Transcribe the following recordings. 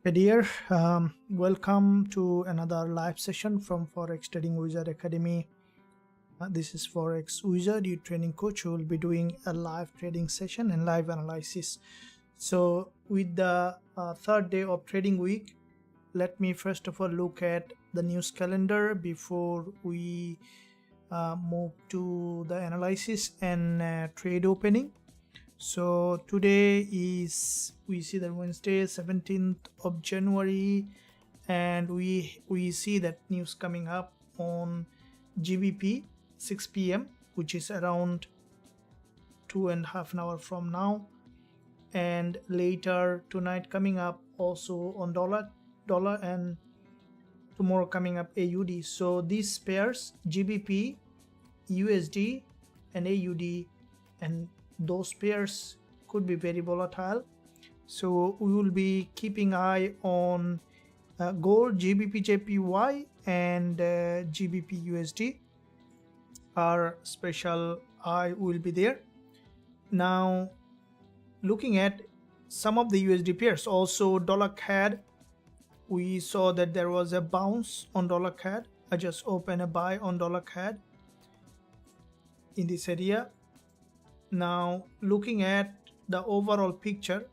Hey dear, welcome to another live session from Forex Trading Wizard Academy. This is Forex Wizard, your training coach, who will be doing a live trading session and live analysis. So with the third day of trading week, let me first of all look at the news calendar before we move to the analysis and trade opening. So today is, we see that Wednesday 17th of January, and we see that news coming up on GBP 6 p.m, which is around 2.5 hours from now, and later tonight coming up also on dollar, and tomorrow coming up AUD. So these pairs, GBP USD and AUD, and those pairs could be very volatile. So we will be keeping eye on gold, GBP JPY, and GBP USD. Our special eye will be there. Now, looking at some of the USD pairs, also dollar CAD, we saw that there was a bounce on dollar CAD. I just opened a buy on dollar CAD in this area. Now, looking at the overall picture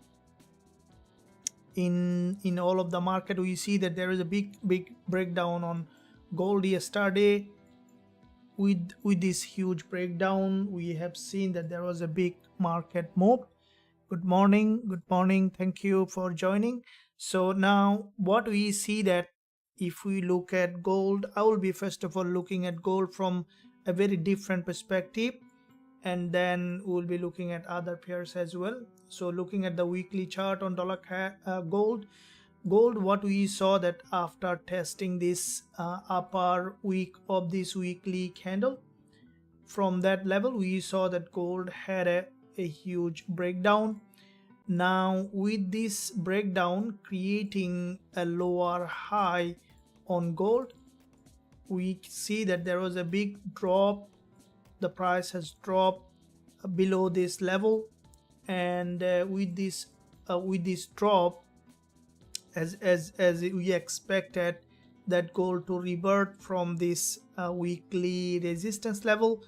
in all of the market, we see that there is a big breakdown on gold yesterday. With this huge breakdown, we have seen that there was a big market move. Good morning, thank you for joining. So now what we see, that if we look at gold, I will be first of all looking at gold from a very different perspective, and then we'll be looking at other pairs as well. So looking at the weekly chart on dollar gold, what we saw, that after testing this upper week of this weekly candle, from that level we saw that gold had a huge breakdown. Now with this breakdown creating a lower high on gold, we see that there was a big drop. The price has dropped below this level, and with this drop, as we expected that gold to revert from this weekly resistance level,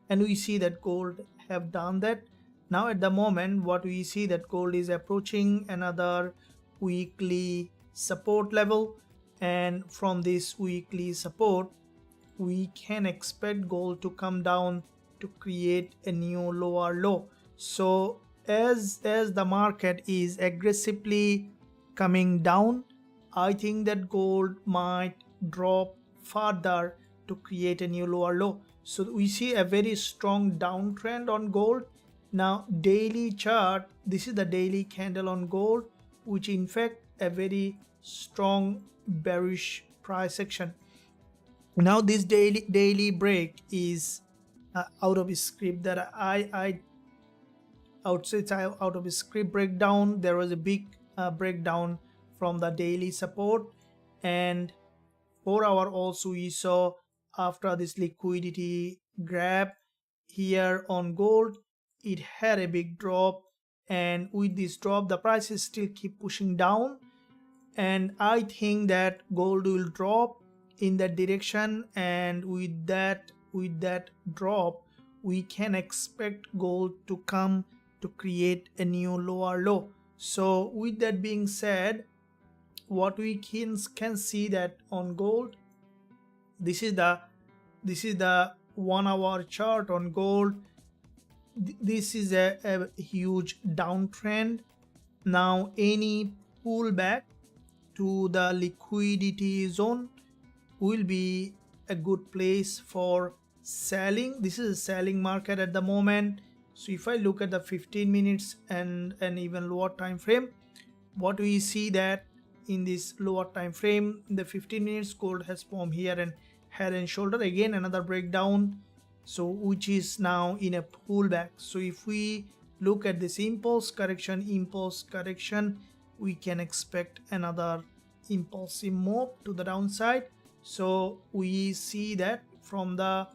and we see that gold have done that. Now at the moment, what we see, that gold is approaching another weekly support level, and from this weekly support we can expect gold to come down to create a new lower low. So as the market is aggressively coming down, I think that gold might drop further to create a new lower low. So we see a very strong downtrend on gold. Now daily chart, this is the daily candle on gold, which in fact a very strong bearish price action. Now this daily break is out of script, that I would say it's out of script breakdown. There was a big breakdown from the daily support, and 4 hour also we saw after this liquidity grab here on gold, it had a big drop, and with this drop the prices still keep pushing down, and I think that gold will drop in that direction, and with that drop we can expect gold to come to create a new lower low. So with that being said, what we can see that on gold, this is the 1 hour chart on gold. This is a huge downtrend. Now any pullback to the liquidity zone will be a good place for selling. This is a selling market at the moment. So if I look at the 15 minutes and even lower time frame, what we see, that in this lower time frame, in the 15 minutes, gold has formed here and head and shoulder, again another breakdown, so which is now in a pullback. So if we look at this impulse correction, we can expect another impulsive move to the downside. So we see that from the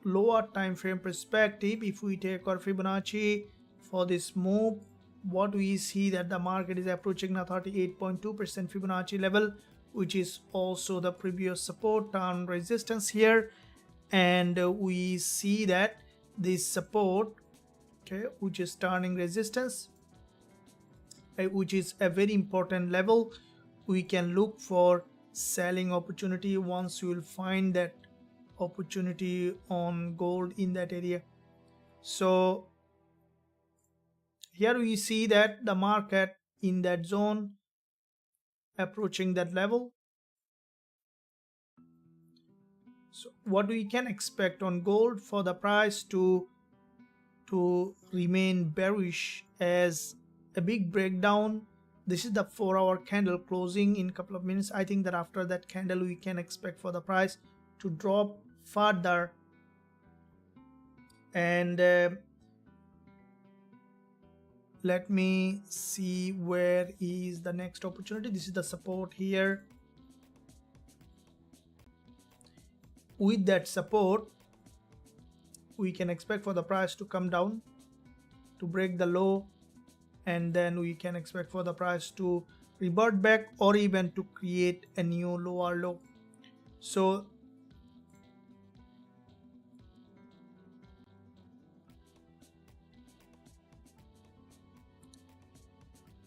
lower time frame perspective, if we take our Fibonacci for this move, what we see that the market is approaching the 38.2% Fibonacci level, which is also the previous support and resistance here. And we see that this support, okay, which is turning resistance, which is a very important level. We can look for selling opportunity once you will find that opportunity on gold in that area. So here we see that the market in that zone approaching that level. So what we can expect on gold for the price to remain bearish as a big breakdown. This is the 4-hour candle closing in a couple of minutes. I think that after that candle we can expect for the price to drop further. And let me see where is the next opportunity. This is the support here. With that support, we can expect for the price to come down to break the low, and then we can expect for the price to revert back or even to create a new lower low. So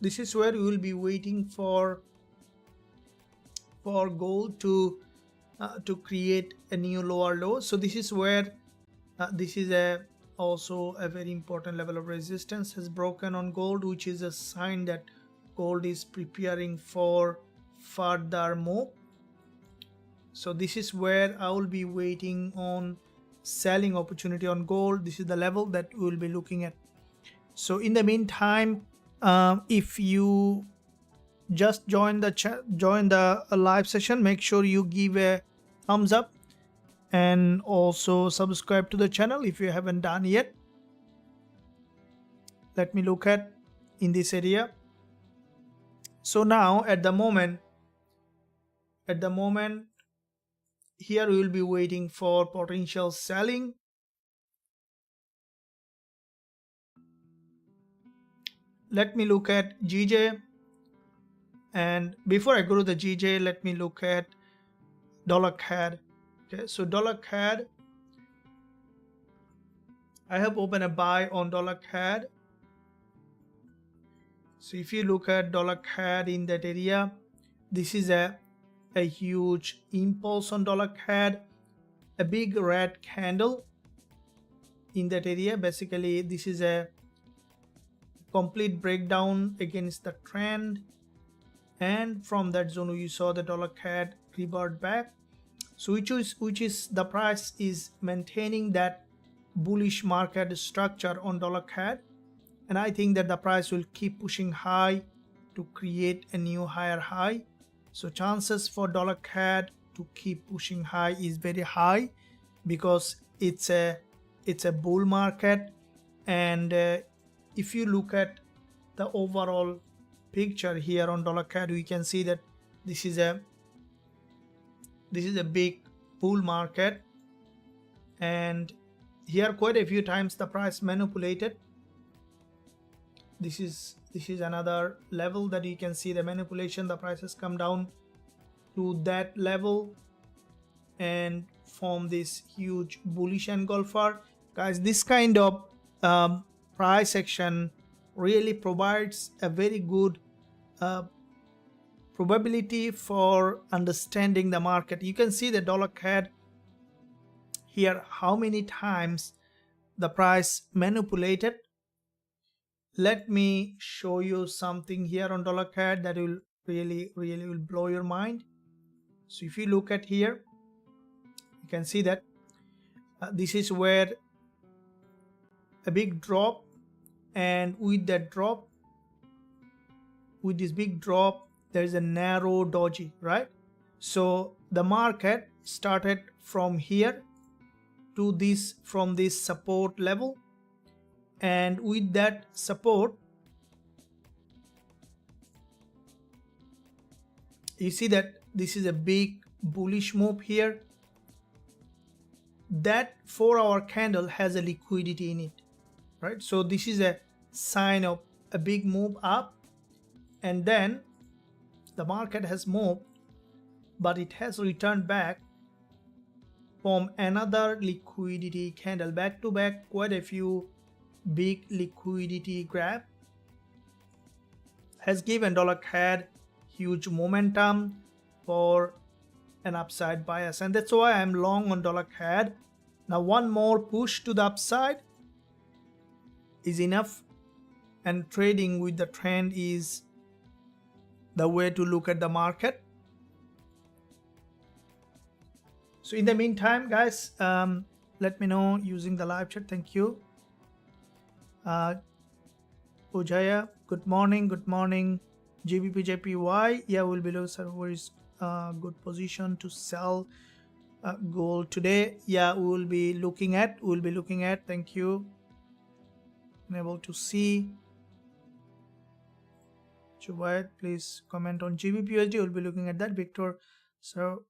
this is where we will be waiting for gold to create a new lower low. So this is where this is also a very important level of resistance has broken on gold, which is a sign that gold is preparing for further move. So this is where I will be waiting on selling opportunity on gold. This is the level that we will be looking at. So in the meantime, if you just join the live session, make sure you give a thumbs up and also subscribe to the channel if you haven't done yet. Let me look at in this area. So now at the moment here we will be waiting for potential selling. Let me look at GJ, and before I go to the GJ, let me look at dollar CAD. Okay, so dollar CAD, I have opened a buy on dollar CAD. So if you look at dollar CAD in that area, this is a huge impulse on dollar CAD, a big red candle in that area. Basically this is a complete breakdown against the trend, and from that zone we saw the dollar CAD revert back. So which is the price is maintaining that bullish market structure on dollar CAD, and I think that the price will keep pushing high to create a new higher high. So chances for dollar CAD to keep pushing high is very high because it's a bull market. And if you look at the overall picture here on dollar CAD, we can see that this is a big bull market, and here quite a few times the price manipulated. This is another level that you can see the manipulation. The price has come down to that level and form this huge bullish engulfer. Guys, this kind of price action really provides a very good probability for understanding the market. You can see the dollar CAD here, how many times the price manipulated. Let me show you something here on dollar CAD that will really will blow your mind. So if you look at here, you can see that this is where a big drop, and with that drop, with this big drop, there is a narrow doji, right? So the market started from here to this, from this support level, and with that support you see that this is a big bullish move here. That 4-hour candle has a liquidity in it, right? So this is a sign of a big move up, and then the market has moved, but it has returned back from another liquidity candle back to back, quite a few big liquidity grab, has given dollar CAD huge momentum for an upside bias, and that's why I'm long on dollar CAD. Now one more push to the upside is enough, and trading with the trend is the way to look at the market. So in the meantime, guys, let me know using the live chat. Thank you. Ujaya, good morning. Good morning. GBP JPY, yeah, we'll be looking at where is good position to sell gold today. Yeah, we'll be looking at. Thank you. Unable to see. Jubair, please comment on GBP USD. We'll be looking at that. Victor, so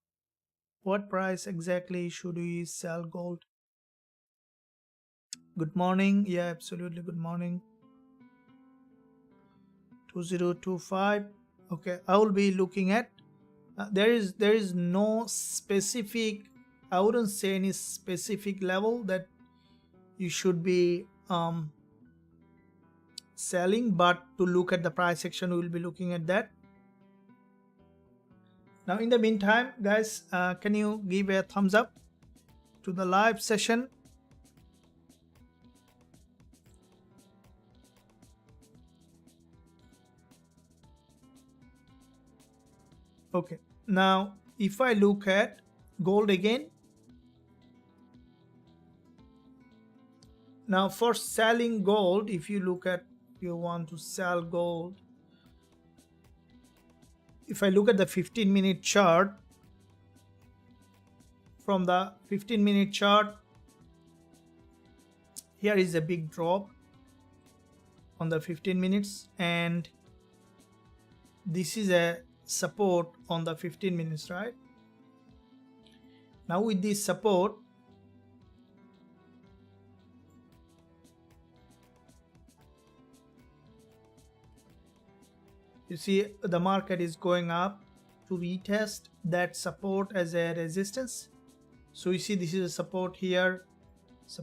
what price exactly should we sell gold? Good morning. Yeah, absolutely. Good morning. 2025. Okay, I will be looking at. There is no specific. I wouldn't say any specific level that you should be selling, but to look at the price action, we will be looking at that. Now in the meantime, guys, can you give a thumbs up to the live session? Okay, now if I look at gold again, now for selling gold, if you look at, you want to sell gold, if I look at the 15-minute chart, from the 15-minute chart, here is a big drop on the 15 minutes, and this is a support on the 15 minutes, right? Now with this support, you see the market is going up to retest that support as a resistance. So you see this is a support here, see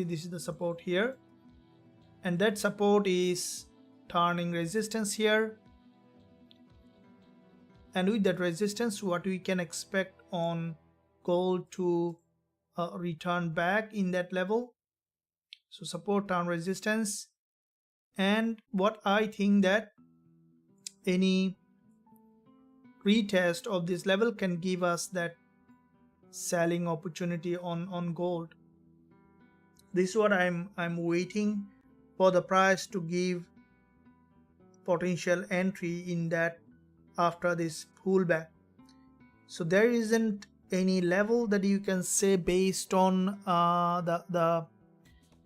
this is the support here, and that support is turning resistance here. And with that resistance, what we can expect on gold to return back in that level. So support, turn, resistance, and what I think that any retest of this level can give us that selling opportunity on gold. This is what I'm waiting for, the price to give potential entry in that after this pullback. So there isn't any level that you can say based on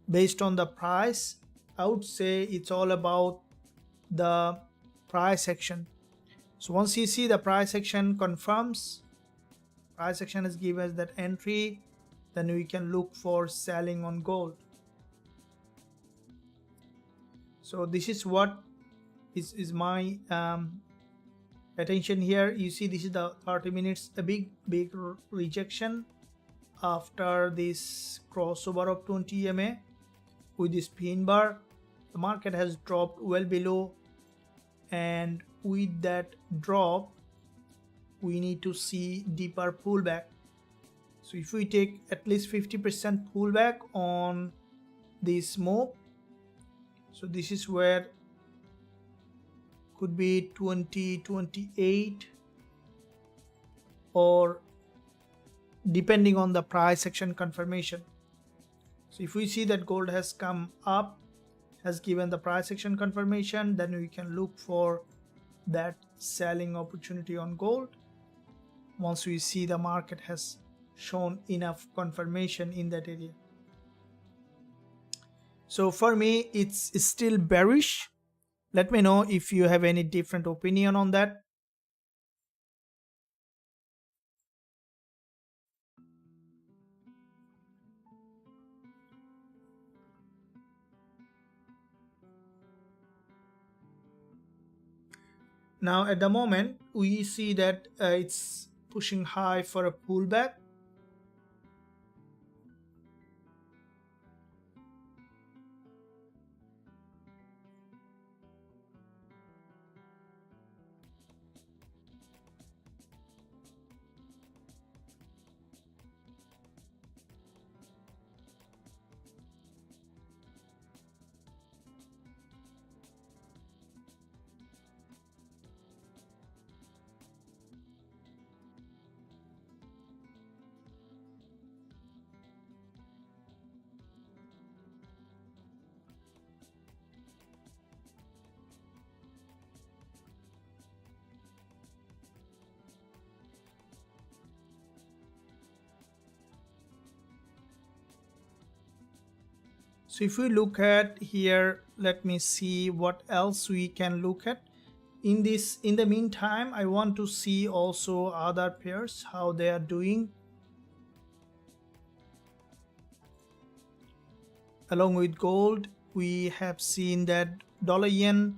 based on the price. I would say it's all about the price action. So once you see the price action confirms, price action has given us that entry, then we can look for selling on gold. So this is what is my attention here. You see this is the 30 minutes, a big rejection after this crossover of 20 EMA with this pin bar. The market has dropped well below, and with that drop we need to see deeper pullback. So if we take at least 50% pullback on this move, so this is where could be 2028, or depending on the price action confirmation. So if we see that gold has come up, has given the price action confirmation, then we can look for that selling opportunity on gold once we see the market has shown enough confirmation in that area. So for me, it's still bearish. Let me know if you have any different opinion on that. Now at the moment we see that it's pushing high for a pullback. So if we look at here, let me see what else we can look at. In the meantime, I want to see also other pairs, how they are doing. Along with gold, we have seen that dollar yen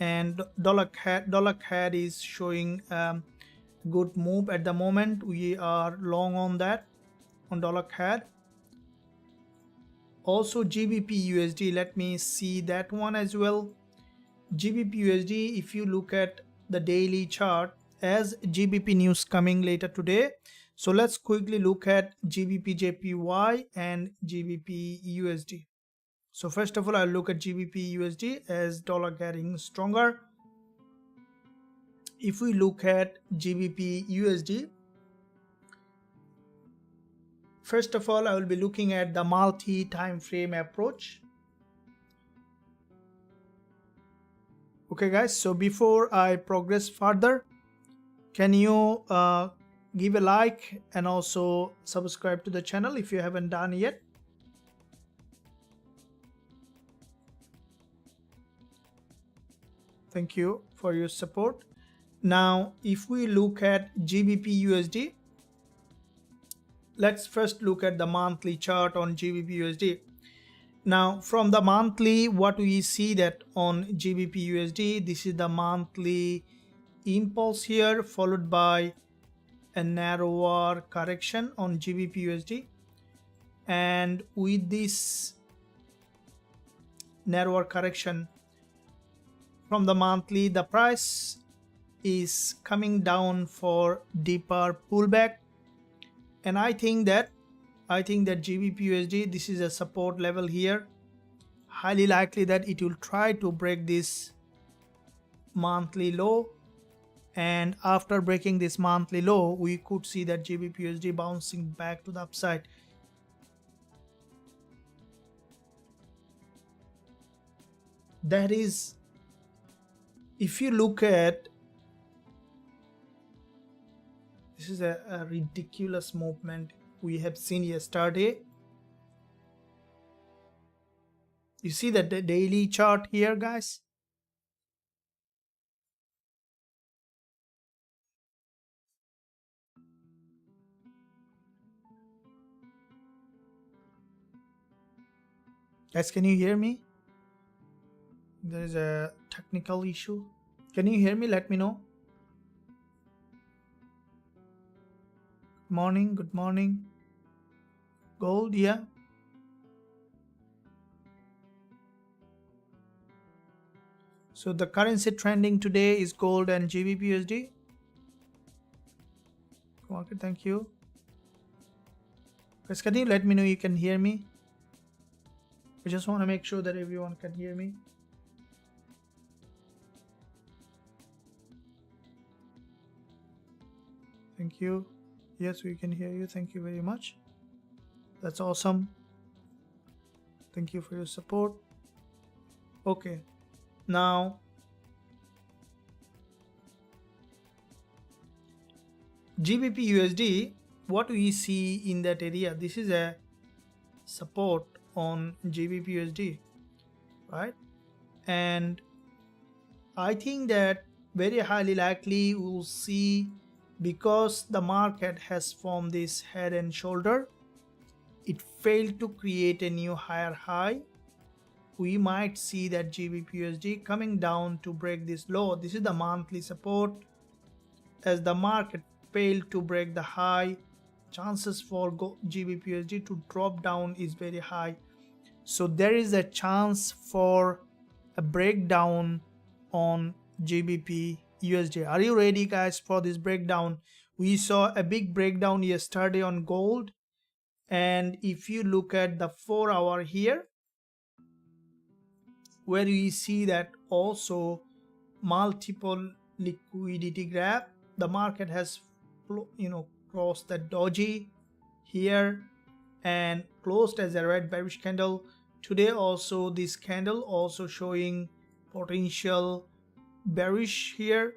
and dollar CAD is showing good move at the moment. We are long on that, on dollar CAD. Also GBP USD, let me see that one as well. GBP USD, if you look at the daily chart, as GBP news coming later today, so let's quickly look at GBP JPY and GBP USD. So first of all, I'll look at GBP USD as dollar getting stronger. If we look at GBP USD, first of all, I will be looking at the multi-time frame approach. Okay guys, so before I progress further, can you give a like and also subscribe to the channel if you haven't done yet. Thank you for your support. Now if we look at GBP USD, let's first look at the monthly chart on GBP USD. Now from the monthly, what we see that on GBP USD, this is the monthly impulse here, followed by a narrower correction on GBP USD, and with this narrower correction from the monthly, the price is coming down for deeper pullback, and I think that GBP USD, this is a support level here. Highly likely that it will try to break this monthly low, and after breaking this monthly low, we could see that GBP USD bouncing back to the upside. That is, if you look at, this is a ridiculous movement we have seen yesterday. You see that the daily chart here, guys. Guys, can you hear me? There is a technical issue. Can you hear me? Let me know. Morning, good morning. Gold, yeah. So the currency trending today is gold and GBP USD. Okay, thank you. Guys, can you let me know you can hear me? I just want to make sure that everyone can hear me. Thank you. Yes, we can hear you. Thank you very much. That's awesome. Thank you for your support. Okay. Now, GBP USD, what we see in that area, this is a support on GBP USD, right? And I think that very highly likely we will see, because the market has formed this head and shoulder, it failed to create a new higher high, we might see that GBP USD coming down to break this low. This is the monthly support. As the market failed to break the high, chances for GBP USD to drop down is very high. So there is a chance for a breakdown on GBP USD. Are you ready, guys, for this breakdown? We saw a big breakdown yesterday on gold, and if you look at the 4-hour here, where we see that also multiple liquidity grab, the market has crossed the doji here and closed as a red bearish candle. Today also this candle also showing potential bearish here.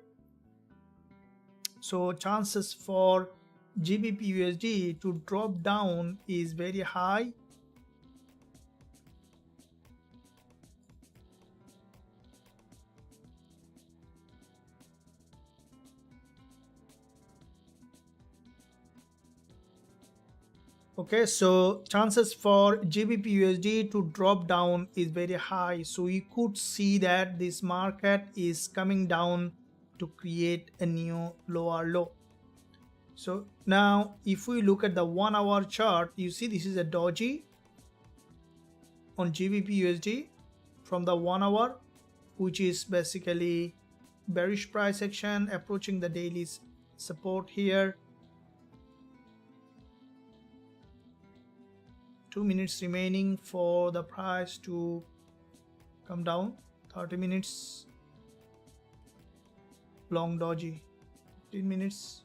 So chances for GBP USD to drop down is very high. Okay, so chances for GBP USD to drop down is very high. So you could see that this market is coming down to create a new lower low. So now if we look at the 1-hour chart, you see this is a doji on GBP USD from the 1-hour, which is basically bearish price action approaching the daily support here. 2 minutes remaining for the price to come down. 30 minutes long doji. 15 minutes.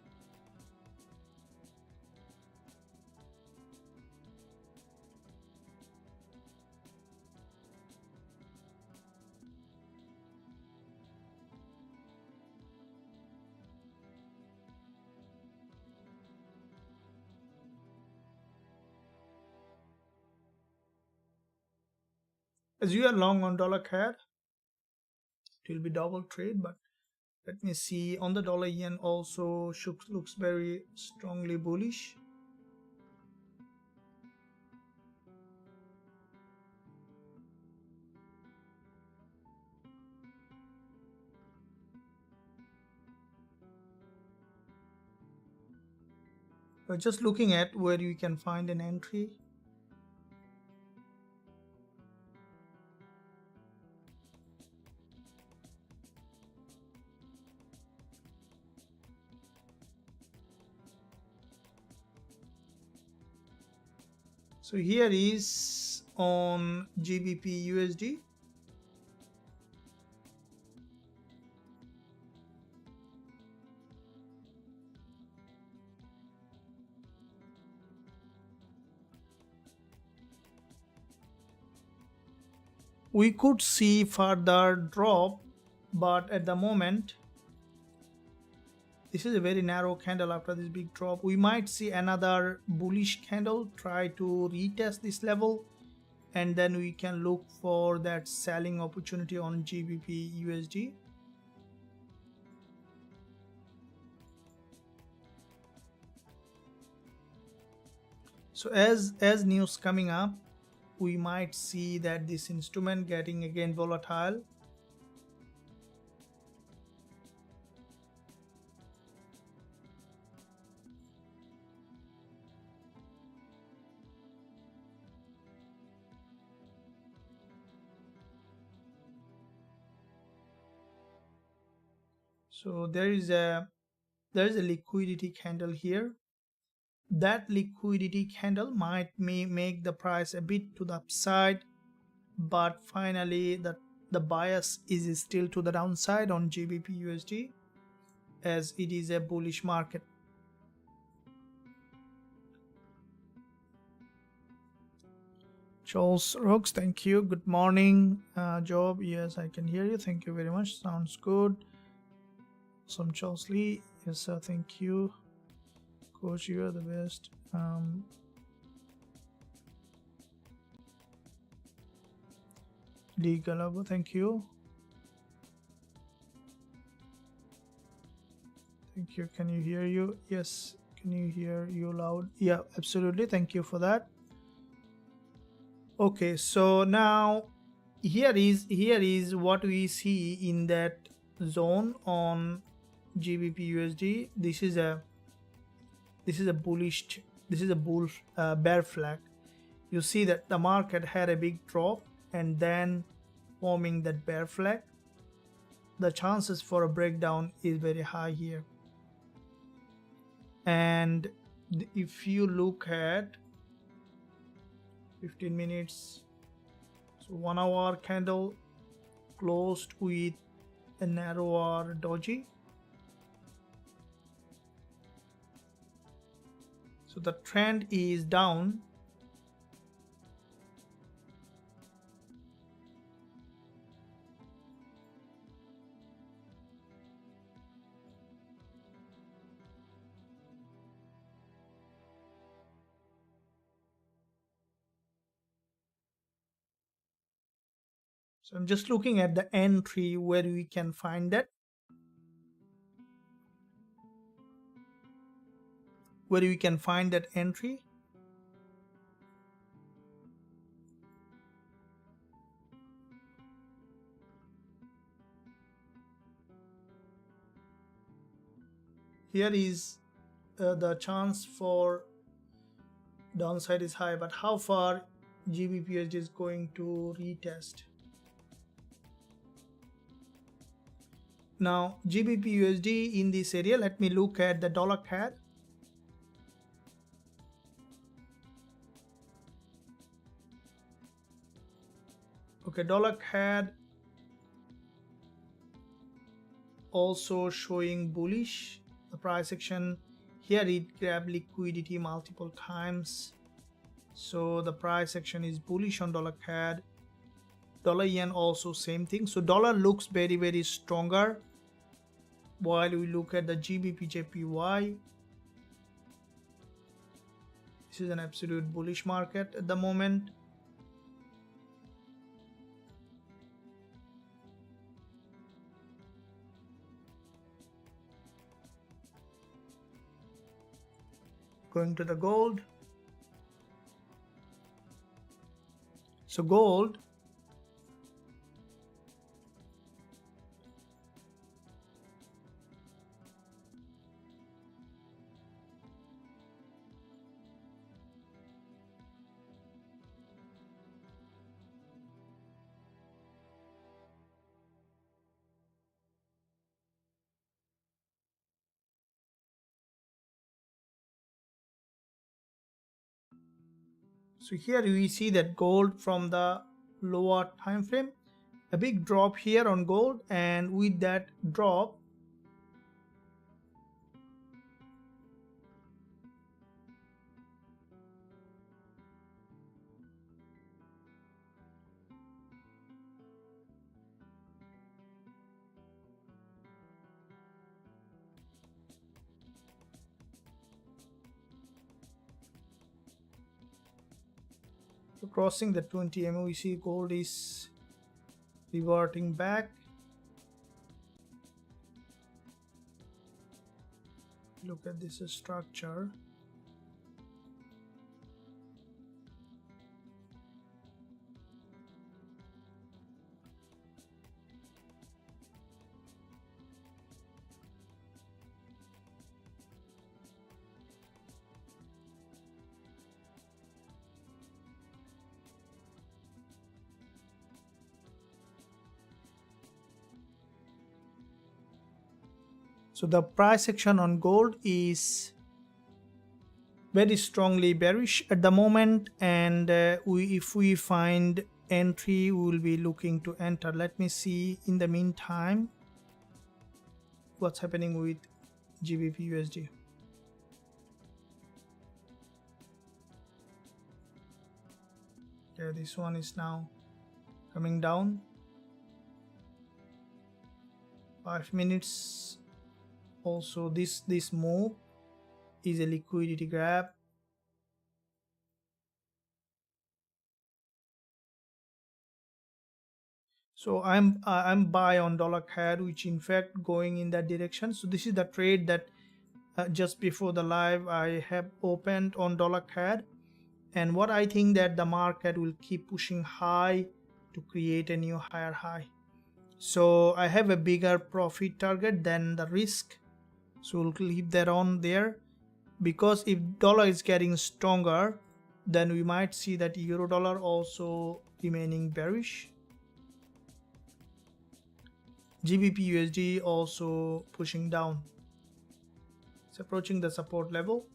As you are long on dollar CAD, it will be double trade, but let me see on the dollar yen also looks very strongly bullish. But just looking at where you can find an entry. So here is on GBP USD. We could see further drop, but at the moment this is a very narrow candle. After this big drop, we might see another bullish candle try to retest this level, and then we can look for that selling opportunity on GBP USD. So as news coming up, we might see that this instrument getting again volatile. So there is a liquidity candle here. That liquidity candle might make the price a bit to the upside, but finally the bias is still to the downside on GBP USD, as it is a bullish market. Charles Rocks, thank you. Good morning. Job, yes, I can hear you. Thank you very much. Sounds good. Some Charles Lee, yes sir, thank you. Coach, you are the best. Lee Galabo, thank you. Thank you. Can you hear you? Yes. Can you hear you loud? Yeah, absolutely. Thank you for that. Okay, so now here is what we see in that zone on GBP USD. This is a bullish, this is a bull bear flag. You see that the market had a big drop and then forming that bear flag. The chances for a breakdown is very high here. And if you look at 15 minutes, so 1 hour candle closed with a narrower doji. So the trend is down. So I'm just looking at the entry where we can find that. Where we can find that entry. Here is the chance for downside is high, but how far Gbpusd is going to retest? Now GBP USD in this area, let me look at the dollar CAD. Okay, dollar CAD also showing bullish. The price action here, it grabbed liquidity multiple times, so the price action is bullish on dollar CAD. Dollar yen also same thing. So dollar looks very stronger, while we look at the GBP JPY. This is an absolute bullish market at the moment. Going to the gold. So gold, so here we see that gold from the lower time frame, a big drop here on gold, and with that drop crossing the 20 MA, we see gold is reverting back. Look at this structure. So the price action on gold is very strongly bearish at the moment, and if we find entry, we will be looking to enter. Let me see in the meantime what's happening with GBP USD. Okay, this one is now coming down. 5 minutes. Also this move is a liquidity grab. So I'm buy on dollar CAD, which in fact going in that direction. So this is the trade that just before the live I have opened on dollar CAD, and what I think that the market will keep pushing high to create a new higher high. So I have a bigger profit target than the risk, so we'll leave that on there, because if dollar is getting stronger, then we might see that euro dollar also remaining bearish. GBP USD also pushing down. It's approaching the support level.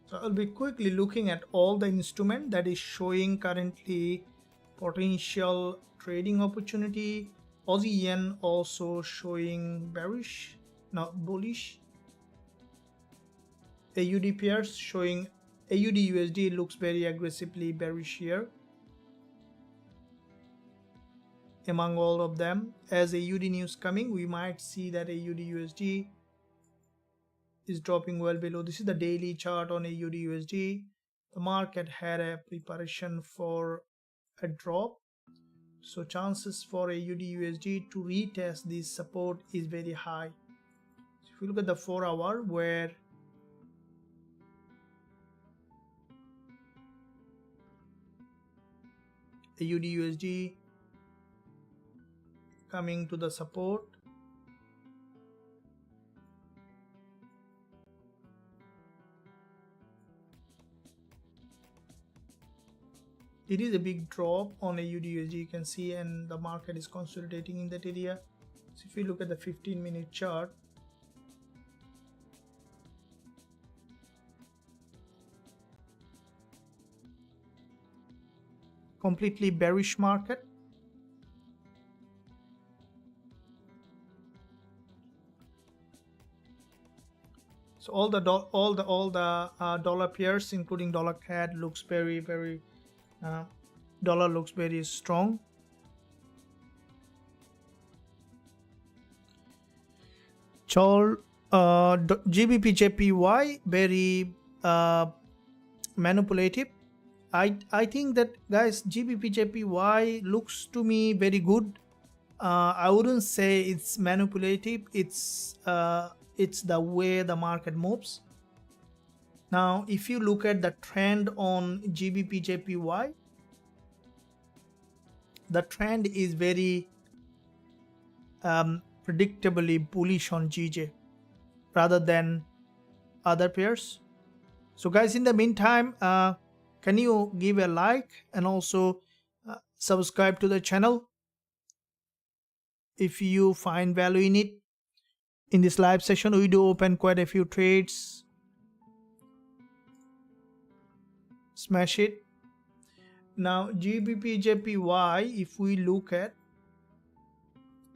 So I'll be quickly looking at all the instrument that is showing currently potential trading opportunity. Aussie yen also showing bearish, not bullish. AUD pairs showing AUD USD looks very aggressively bearish here. Among all of them, as AUD news coming, we might see that AUD USD is dropping well below. This is the daily chart on AUD USD. The market had a preparation for a drop, so chances for AUD USD to retest this support is very high. So if you look at the 4-hour, where AUD USD coming to the support, it is a big drop on AUD USD, you can see, and the market is consolidating in that area. So if you look at the 15-minute chart, completely bearish market. So all the dollar pairs, including dollar CAD, looks very dollar looks very strong. GBP JPY very manipulative. I think that, guys, GBP JPY looks to me very good. I wouldn't say it's manipulative. It's the way the market moves. Now, if you look at the trend on GBP JPY, the trend is very predictably bullish on GJ rather than other pairs. So guys, in the meantime, can you give a like and also subscribe to the channel if you find value in it. In this live session, we do open quite a few trades. Smash it. Now GBP JPY, if we look at,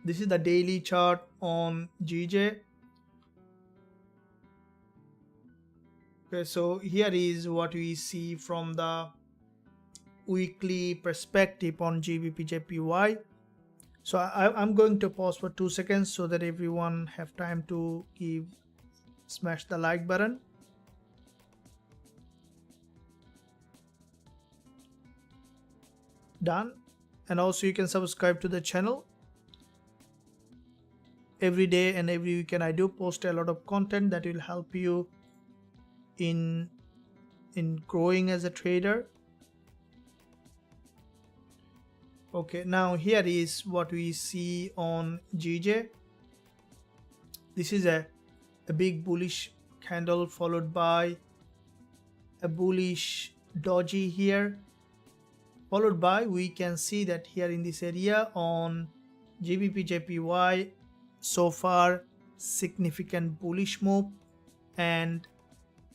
this is the daily chart on GJ. Okay, so here is what we see from the weekly perspective on GBP JPY. So I'm going to pause for 2 seconds so that everyone have time to smash the like button. Done. And also you can subscribe to the channel. Every day and every weekend I do post a lot of content that will help you in growing as a trader. Okay, now here is what we see on GJ. This is a big bullish candle followed by a bullish doji here, followed by, we can see that here in this area on GBP JPY, so far significant bullish move, and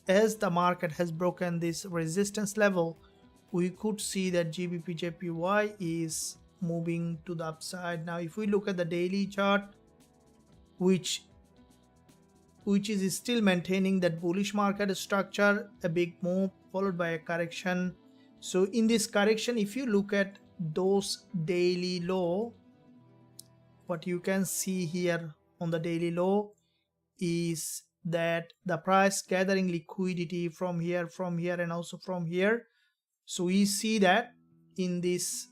as the market has broken this resistance level, we could see that GBP JPY is moving to the upside. Now if we look at the daily chart, which which is still maintaining that bullish market structure, a big move followed by a correction. So in this correction, if you look at those daily low, what you can see here on the daily low is that the price gathering liquidity from here, and also from here. So we see that in this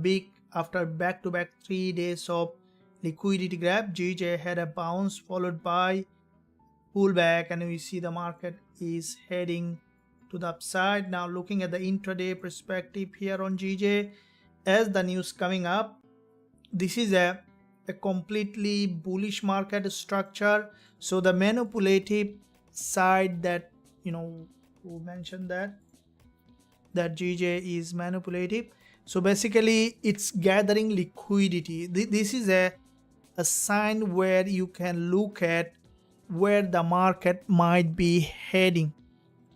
big, after back-to-back 3 days of liquidity grab, GJ had a bounce followed by pullback, and we see the market is heading to the upside. Now looking at the intraday perspective here on GJ, as the news coming up, this is a completely bullish market structure. So the manipulative side, that who mentioned that GJ is manipulative. So basically it's gathering liquidity. This is a sign where you can look at where the market might be heading.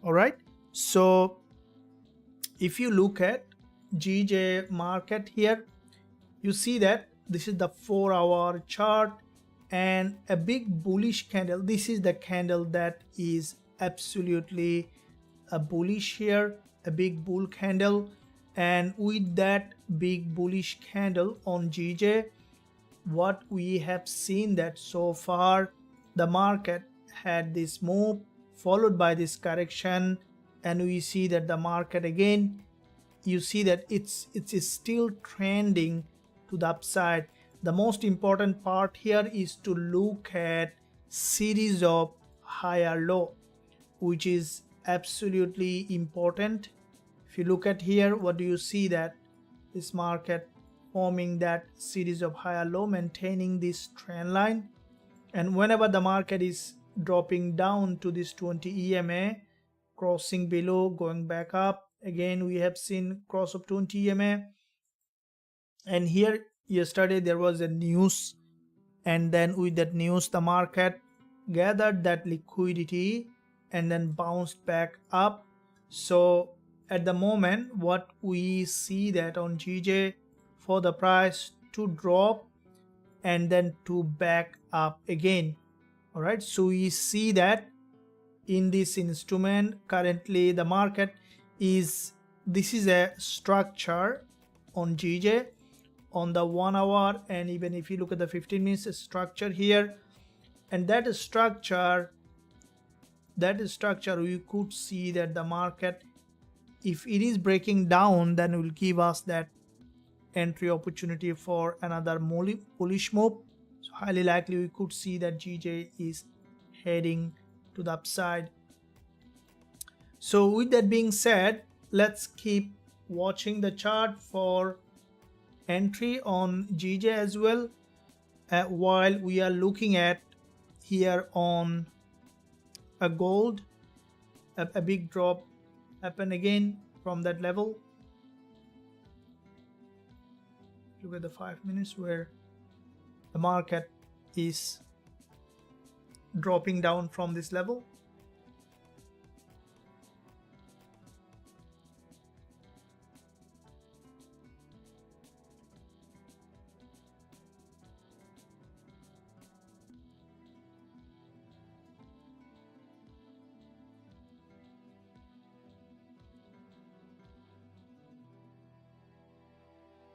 All right, so if you look at GJ market here, you see that this is the 4-hour chart and a big bullish candle. This is the candle that is absolutely a bullish here, a big bull candle. And with that big bullish candle on GJ, what we have seen that so far the market had this move followed by this correction, and we see that the market again, you see that it's still trending to the upside. The most important part here is to look at series of higher low, which is absolutely important. If you look at here, what do you see? That this market forming that series of higher low, maintaining this trend line, and whenever the market is dropping down to this 20 EMA, crossing below, going back up again, we have seen cross of 20 EMA. And here yesterday there was a news, and then with that news the market gathered that liquidity and then bounced back up. So at the moment what we see that on GJ, for the price to drop and then to back up again. All right, so we see that in this instrument currently the market is, this is a structure on GJ on the 1 hour, and even if you look at the 15 minutes structure here, and that structure we could see that the market, if it is breaking down, then it will give us that entry opportunity for another bullish move. So highly likely we could see that GJ is heading to the upside. So with that being said, let's keep watching the chart for entry on GJ as well, while we are looking at here on a gold, a big drop happen again from that level. Look at the 5 minutes where the market is dropping down from this level.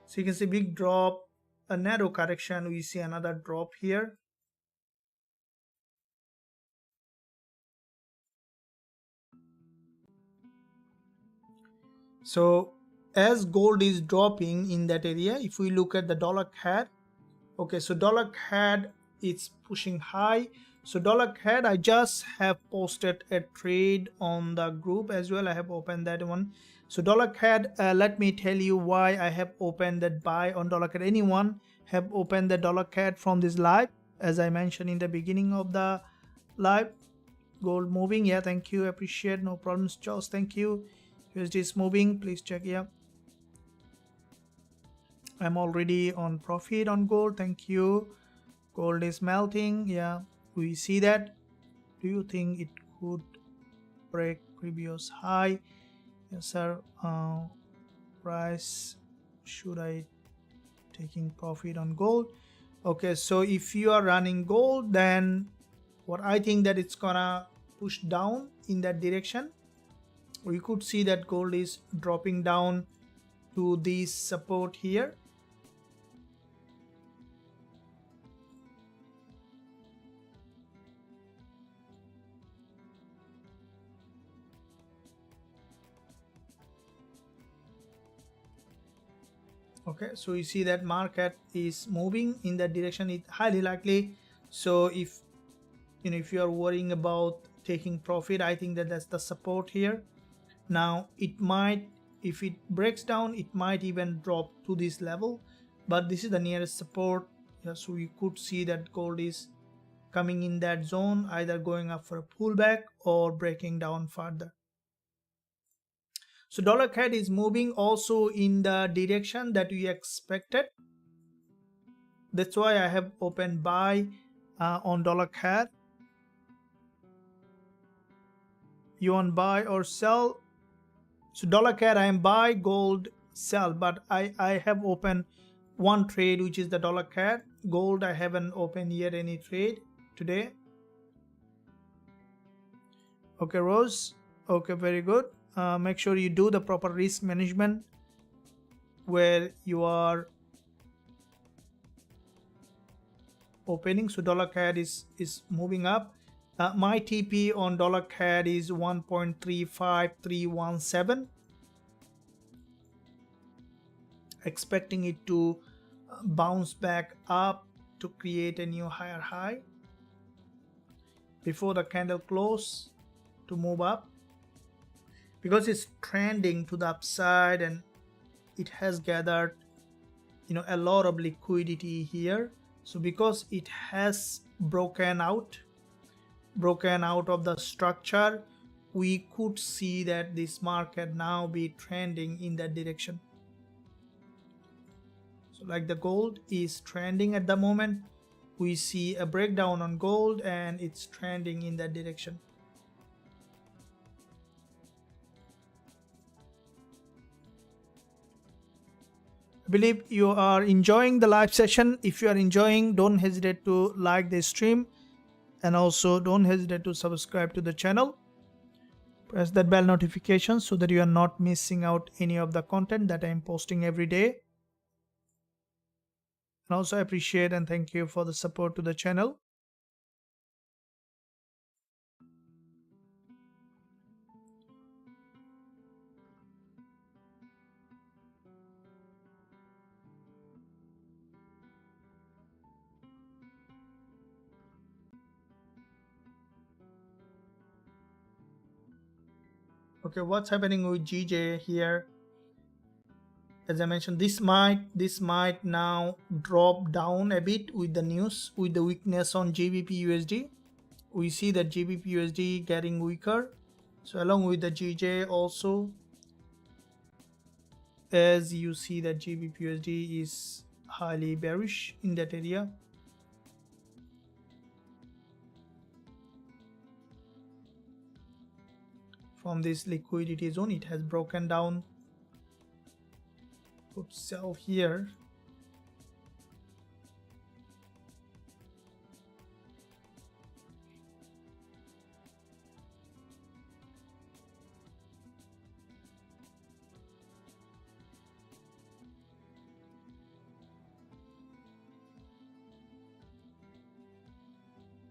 So you can see big drop, a narrow correction, we see another drop here. So as gold is dropping in that area, if we look at the dollar CAD, okay, so dollar CAD it's pushing high. So dollar CAD, I just have posted a trade on the group as well. I have opened that one. So dollar CAD, let me tell you why I have opened that buy on dollar CAD. Anyone have opened the dollar CAD from this live? As I mentioned in the beginning of the live, gold moving. Yeah, thank you, appreciate, no problems, Charles, thank you. USD is moving, please check. Yeah, I'm already on profit on gold, thank you. Gold is melting. Yeah, we see that. Do you think it could break previous high? Yes sir. Price, should I taking profit on gold? Okay, so if you are running gold, then what I think that it's gonna push down in that direction. We could see that gold is dropping down to this support here. Okay, so you see that market is moving in that direction. It's highly likely. So if if you are worrying about taking profit, I think that that's the support here. Now it might, if it breaks down, it might even drop to this level, but this is the nearest support. Yeah, so you could see that gold is coming in that zone, either going up for a pullback or breaking down further. So dollar CAD is moving also in the direction that we expected. That's why I have opened buy on dollar CAD. You want buy or sell? So dollar CAD I am buy, gold sell, but I have opened one trade, which is the dollar CAD. Gold I haven't opened yet any trade today. Okay, Rose. Okay, very good. Make sure you do the proper risk management where you are opening. So dollar CAD is moving up. My TP on dollar CAD is 1.35317. Expecting it to bounce back up to create a new higher high before the candle close to move up, because it's trending to the upside and it has gathered a lot of liquidity here. So because it has broken out of the structure, we could see that this market now be trending in that direction. So like the gold is trending at the moment, we see a breakdown on gold and it's trending in that direction. I believe you are enjoying the live session. If you are enjoying, don't hesitate to like the stream, and also don't hesitate to subscribe to the channel. Press that bell notification so that you are not missing out any of the content that I am posting every day. And also appreciate and thank you for the support to the channel. Okay, what's happening with GJ here? As I mentioned, this might now drop down a bit with the news, with the weakness on GBP USD. We see that GBP USD getting weaker. So along with the GJ also, as you see that GBP USD is highly bearish in that area. From this liquidity zone, it has broken down. Put sell here.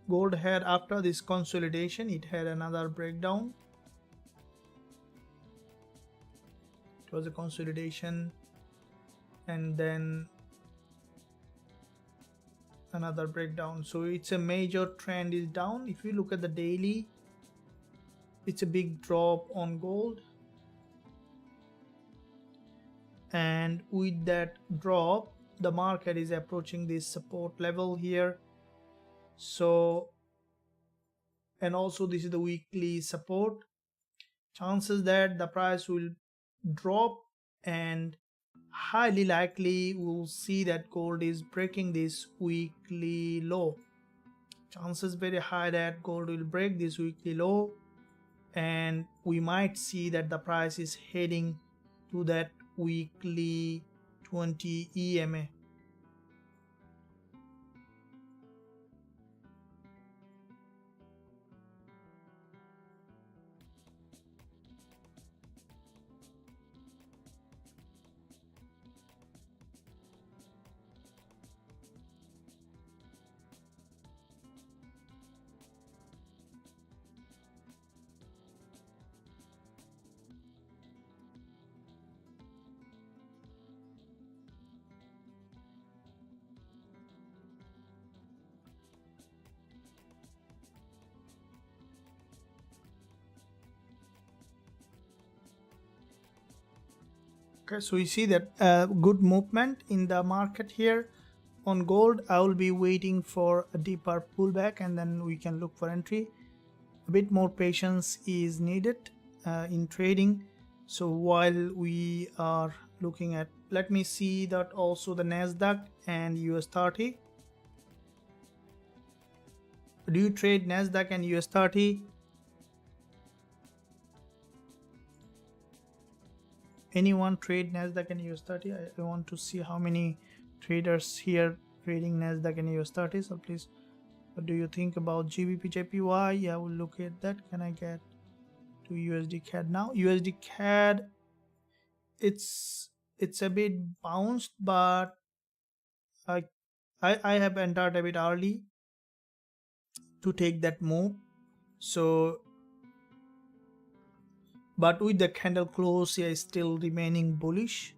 Gold had, after this consolidation, it had another breakdown. It was a consolidation and then another breakdown. So it's a major trend is down. If you look at the daily, it's a big drop on gold, and with that drop the market is approaching this support level here. So, and also this is the weekly support. Chances that the price will drop, and highly likely we'll see that gold is breaking this weekly low. Chances very high that gold will break this weekly low, and we might see that the price is heading to that weekly 20 EMA. Okay, so you see that good movement in the market here. On gold, I will be waiting for a deeper pullback and then we can look for entry. A bit more patience is needed in trading. So while we are looking at, let me see that also the NASDAQ and US30. Do you trade NASDAQ and US30? Anyone trade NASDAQ and US30? I want to see how many traders here trading NASDAQ and US30. So please, what do you think about GBP JPY? Yeah, we'll look at that. Can I get to USD CAD now? USD CAD, it's a bit bounced, but I have entered a bit early to take that move. So, but with the candle close, yeah, still remaining bullish.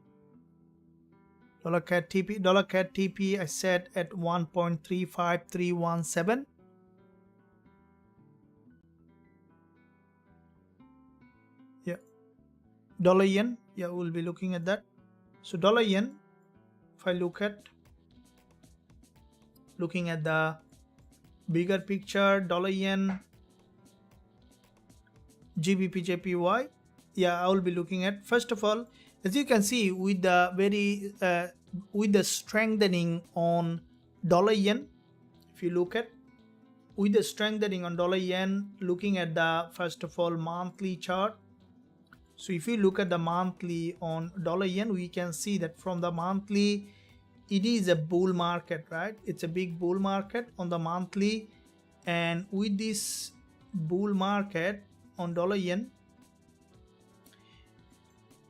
Dollar CAD TP I set at 1.35317. Yeah. Dollar yen, yeah, we'll be looking at that. So dollar yen, if I looking at the bigger picture, dollar yen, GBP JPY, yeah, I will be looking at. First of all, as you can see, with the with the strengthening on dollar yen, if you look at with the strengthening on dollar yen, looking at the first of all monthly chart. So if you look at the monthly on dollar yen, we can see that from the monthly, it is a bull market, right? It's a big bull market on the monthly, and with this bull market on dollar yen,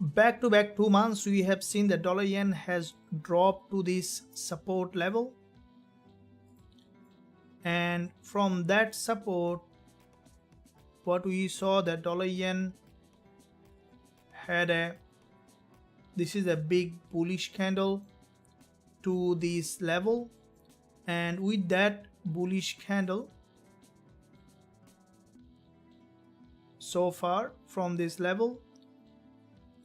back to back 2 months, we have seen that dollar yen has dropped to this support level, and from that support, what we saw that dollar yen had this is a big bullish candle to this level, and with that bullish candle, so far from this level,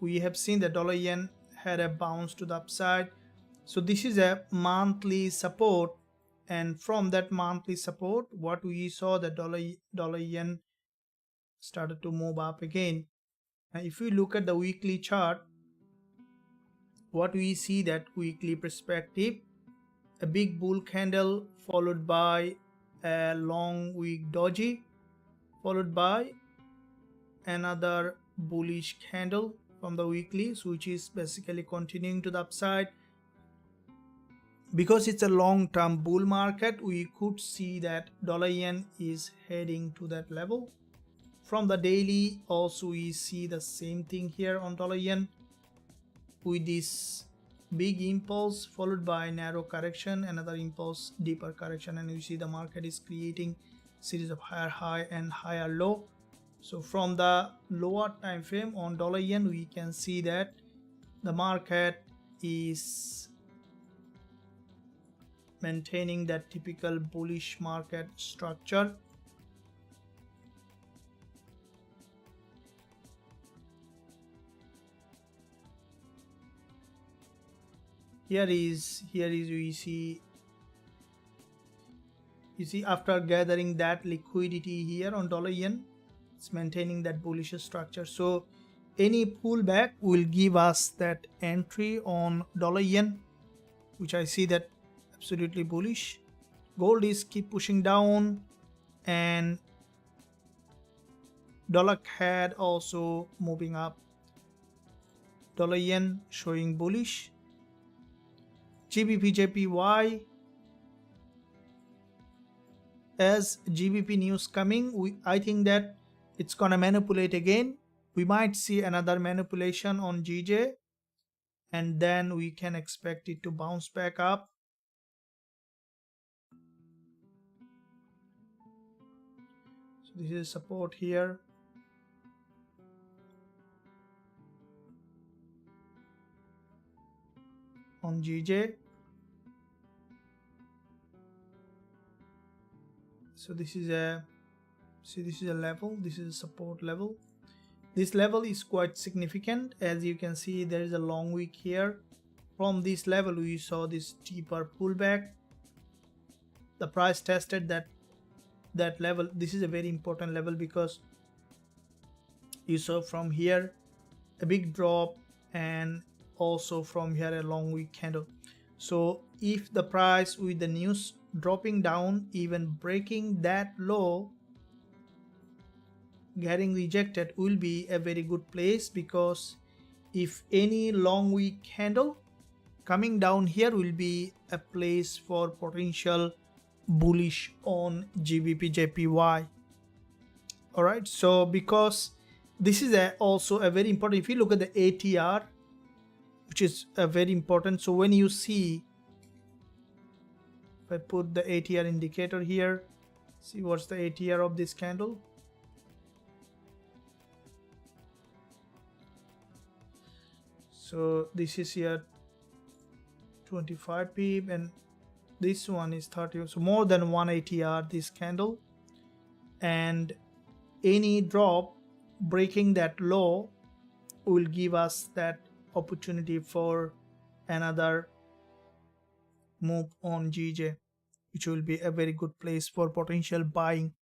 we have seen that dollar yen had a bounce to the upside. So this is a monthly support, and from that monthly support, what we saw that dollar yen started to move up again. Now if we look at the weekly chart, what we see that weekly perspective, a big bull candle followed by a long wick doji, followed by another bullish candle from the weekly, which is basically continuing to the upside. Because it's a long-term bull market, we could see that dollar yen is heading to that level. From the daily also we see the same thing here on dollar yen, with this big impulse followed by narrow correction, another impulse, deeper correction, and you see the market is creating series of higher high and higher low. So from the lower time frame on dollar yen, we can see that the market is maintaining that typical bullish market structure. Here is we see, you see, after gathering that liquidity here on dollar yen, it's maintaining that bullish structure. So any pullback will give us that entry on dollar yen, which I see that absolutely bullish. Gold is keep pushing down, and dollar CAD also moving up. Dollar yen showing bullish. GBP JPY, as GBP news coming, I think that it's gonna manipulate again. We might see another manipulation on GJ, and then we can expect it to bounce back up. So this is support here. On GJ. So this is a, see, this is a level, this is a support level. This level is quite significant. As you can see, there is a long wick here. From this level we saw this deeper pullback. The price tested that level. This is a very important level because you saw from here a big drop and also from here a long wick candle. So if the price with the news dropping down, even breaking that low, getting rejected will be a very good place, because if any long wick candle coming down here will be a place for potential bullish on GBP JPY. All right, so because this is also a very important, if you look at the ATR, which is a very important. So when you see, if I put the ATR indicator here, see what's the ATR of this candle. So this is here 25 pip and this one is 30, so more than 1 ATR this candle, and any drop breaking that low will give us that opportunity for another move on GJ, which will be a very good place for potential buying.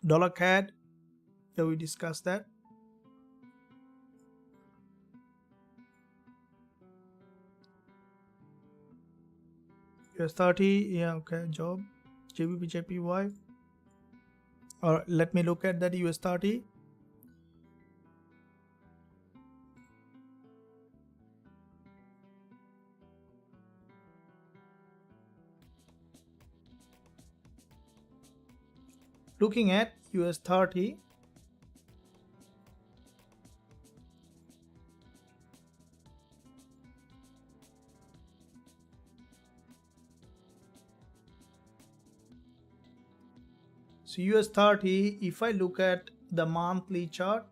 Dollar CAD, yeah, we discussed that. US30, yeah, okay, job. GBP JPY. Or let me look at that US30. Looking at US30, so US30, if I look at the monthly chart,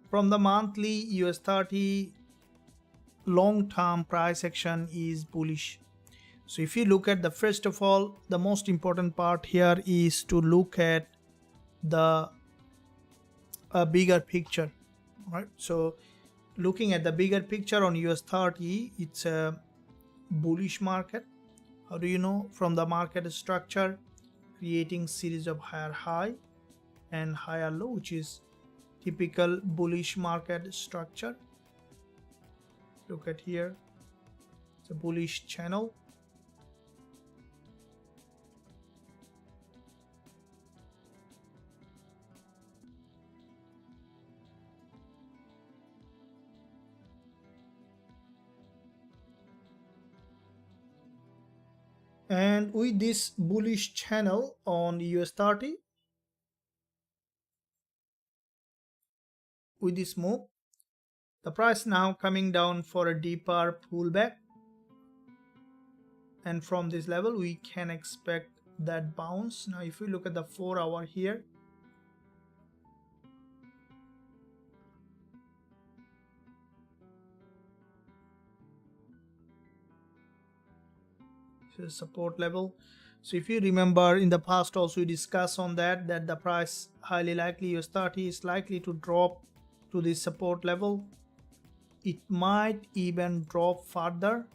from the monthly US30 long-term price action is bullish. So if you look at the, first of all, the most important part here is to look at the bigger picture, right? So looking at the bigger picture on US30, it's a bullish market. How do you know? From the market structure, creating series of higher high and higher low, which is typical bullish market structure. Look at here, it's a bullish channel. And with this bullish channel on US30, with this move, the price now coming down for a deeper pullback, and from this level we can expect that bounce. Now if we look at the 4-hour here, this is support level. So if you remember, in the past also we discussed on that the price highly likely US30 is likely to drop to this support level. It might even drop further,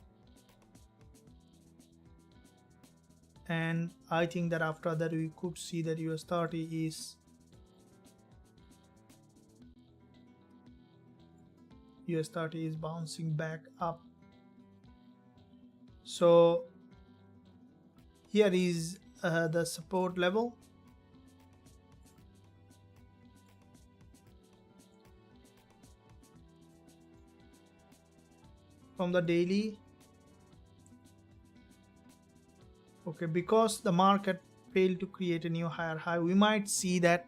and I think that after that we could see that US30 is bouncing back up. So here is the support level. From the daily, okay, because the market failed to create a new higher high, we might see that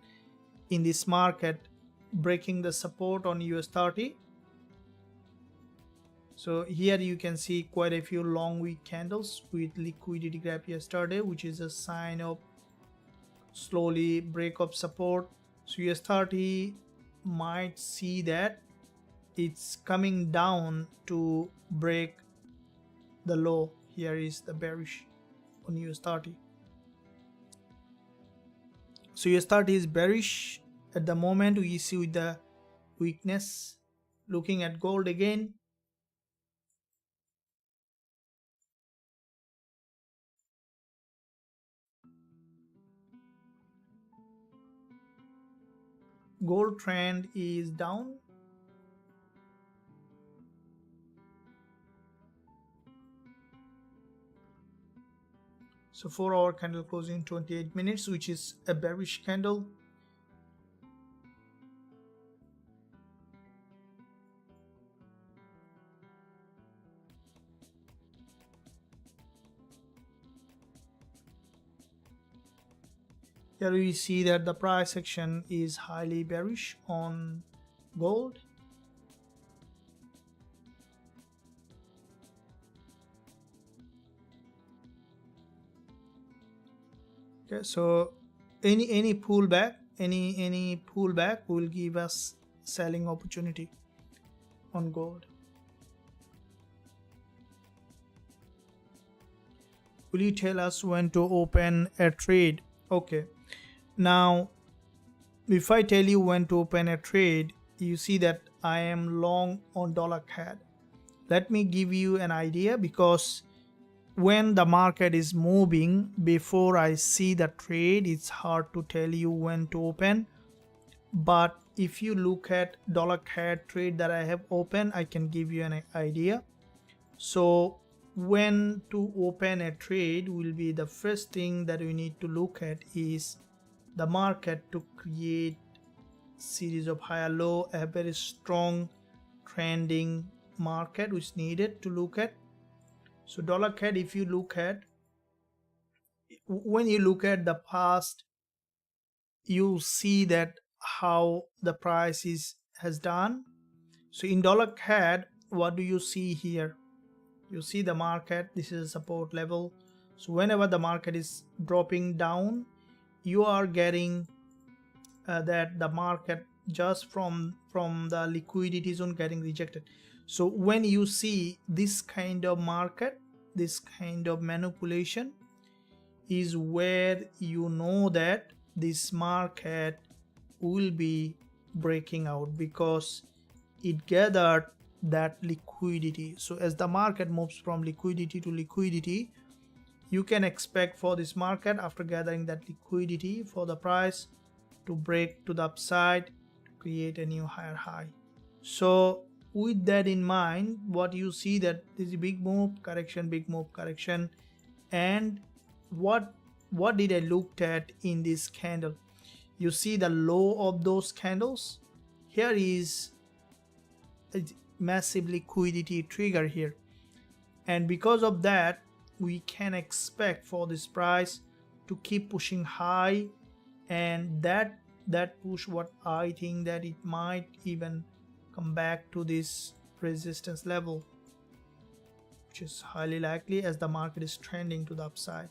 in this market breaking the support on US30. So here you can see quite a few long wick candles with liquidity gap yesterday, which is a sign of slowly break of support. So US30 might see that it's coming down to break the low. Here is the bearish on US30. So US30 is bearish at the moment. We see with the weakness. Looking at gold again, gold trend is down. So 4-hour candle closing 28 minutes, which is a bearish candle. Here we see that the price action is highly bearish on gold. Okay, so any pullback, any pullback will give us selling opportunity on gold. Will you tell us when to open a trade? Okay, now if I tell you when to open a trade, you see that I am long on dollar CAD. Let me give you an idea, because when the market is moving, before I see the trade, it's hard to tell you when to open. But if you look at dollar CAD trade that I have opened, I can give you an idea. So when to open a trade will be the first thing that we need to look at is the market to create series of higher low, a very strong trending market which needed to look at. So dollar CAD, if you look at, when you look at the past, you see that how the price has done. So in dollar CAD, what do you see here? You see the market, this is a support level. So whenever the market is dropping down, you are getting that the market just from the liquidity zone getting rejected. So when you see this kind of market, this kind of manipulation, is where you know that this market will be breaking out, because it gathered that liquidity. So as the market moves from liquidity to liquidity, you can expect for this market, after gathering that liquidity, for the price to break to the upside, to create a new higher high. So with that in mind, what you see that this is a big move correction, big move correction. And what did I looked at in this candle? You see the low of those candles. Here is a massive liquidity trigger here, and because of that, we can expect for this price to keep pushing high, and that push, what I think that it might even come back to this resistance level, which is highly likely as the market is trending to the upside.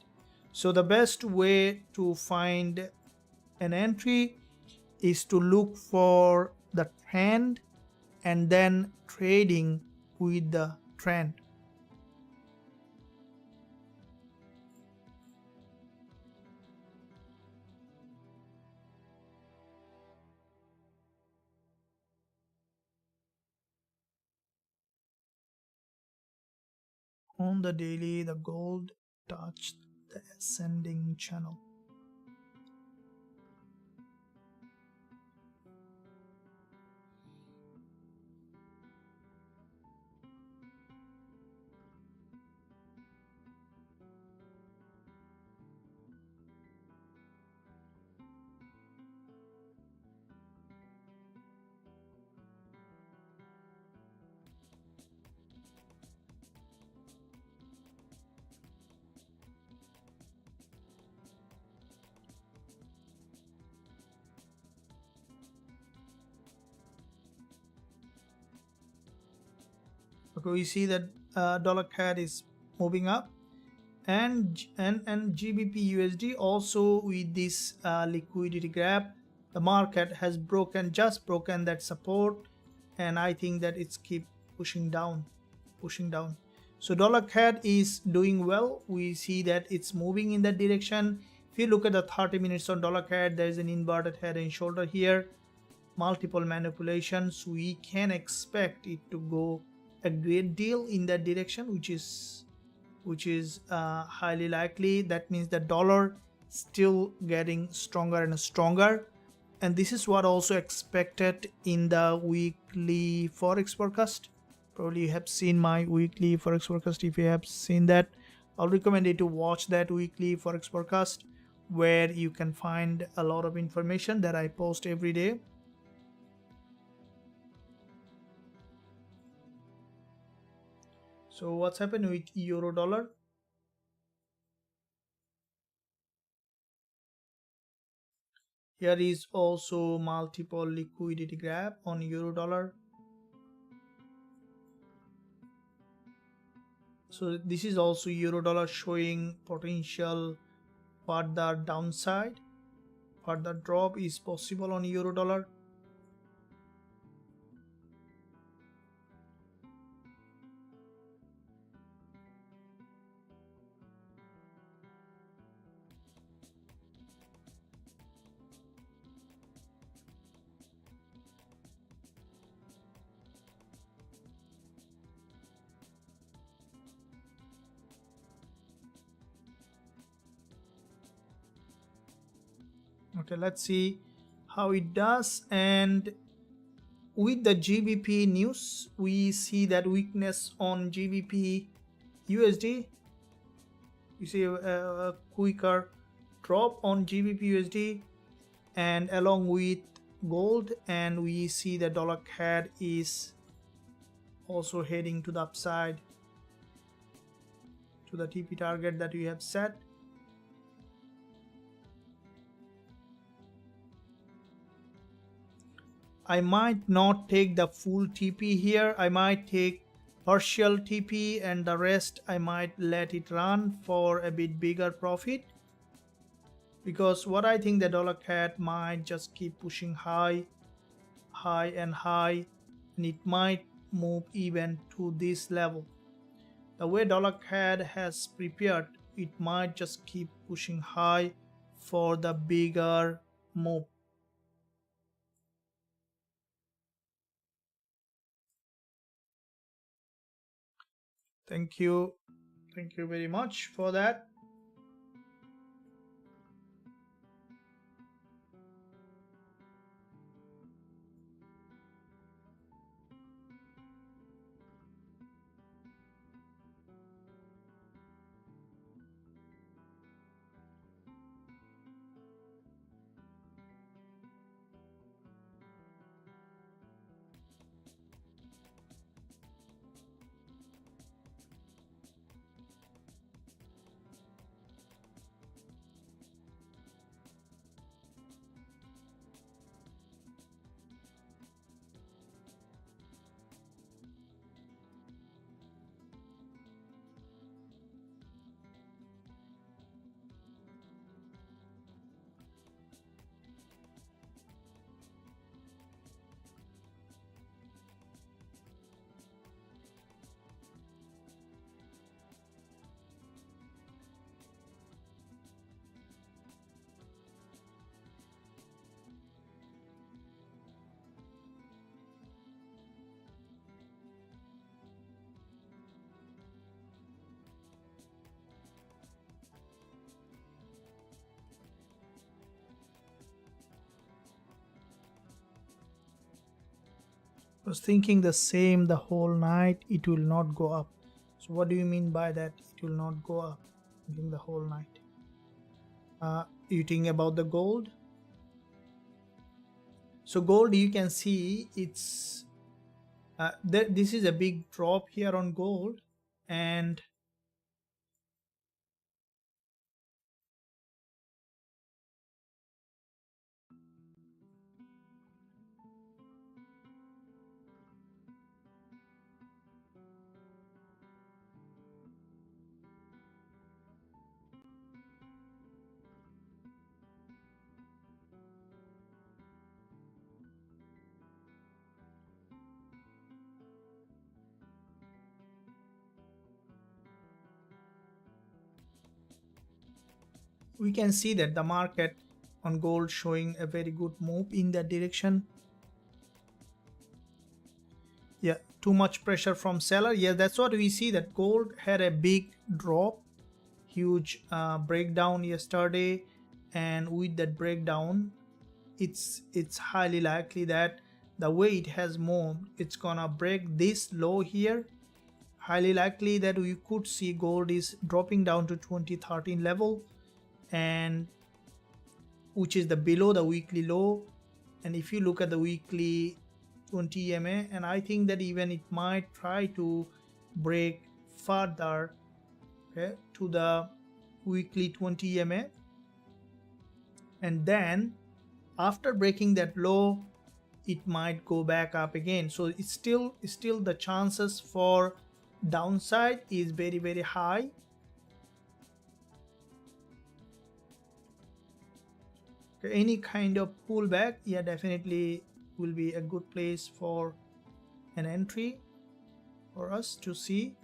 So the best way to find an entry is to look for the trend and then trading with the trend. On the daily, the gold touched the ascending channel. Okay, we see that dollar CAD is moving up, and GBP USD also with this liquidity grab. The market has just broken that support, and I think that it's keep pushing down. So dollar CAD is doing well. We see that it's moving in that direction. If you look at the 30 minutes on dollar CAD, there is an inverted head and shoulder here, multiple manipulations. We can expect it to go a great deal in that direction, which is highly likely. That means the dollar still getting stronger and stronger, and this is what also expected in the weekly forex forecast. Probably you have seen my weekly forex forecast. If you have seen that, I'll recommend you to watch that weekly forex forecast, where you can find a lot of information that I post every day. So what's happened with euro dollar? Here is also multiple liquidity grab on euro dollar. So this is also euro dollar showing potential further downside. Further drop is possible on euro dollar. Okay, let's see how it does. And with the GBP news, we see that weakness on GBP USD. You see a quicker drop on GBP USD, and along with gold, and we see the dollar CAD is also heading to the upside to the TP target that we have set. I might not take the full TP here. I might take partial TP, and the rest I might let it run for a bit bigger profit, because what I think the dollar CAD might just keep pushing high and high, and it might move even to this level. The way dollar CAD has prepared, it might just keep pushing high for the bigger move. Thank you very much for that. I was thinking the same the whole night. It will not go up. So what do you mean by that? It will not go up during the whole night. You think about the gold. So gold, you can see it's this is a big drop here on gold, and we can see that the market on gold showing a very good move in that direction. Yeah, too much pressure from seller. Yeah, that's what we see, that gold had a big drop, huge breakdown yesterday, and with that breakdown, it's highly likely that the way it has moved, it's gonna break this low here. Highly likely that we could see gold is dropping down to 2013 level, and which is the below the weekly low. And if you look at the weekly 20 EMA, and I think that even it might try to break further, okay, to the weekly 20 EMA, and then after breaking that low, it might go back up again. So it's still the chances for downside is very high. Okay, any kind of pullback, yeah, definitely will be a good place for an entry for us to see.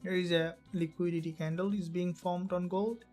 There is a liquidity candle is being formed on gold.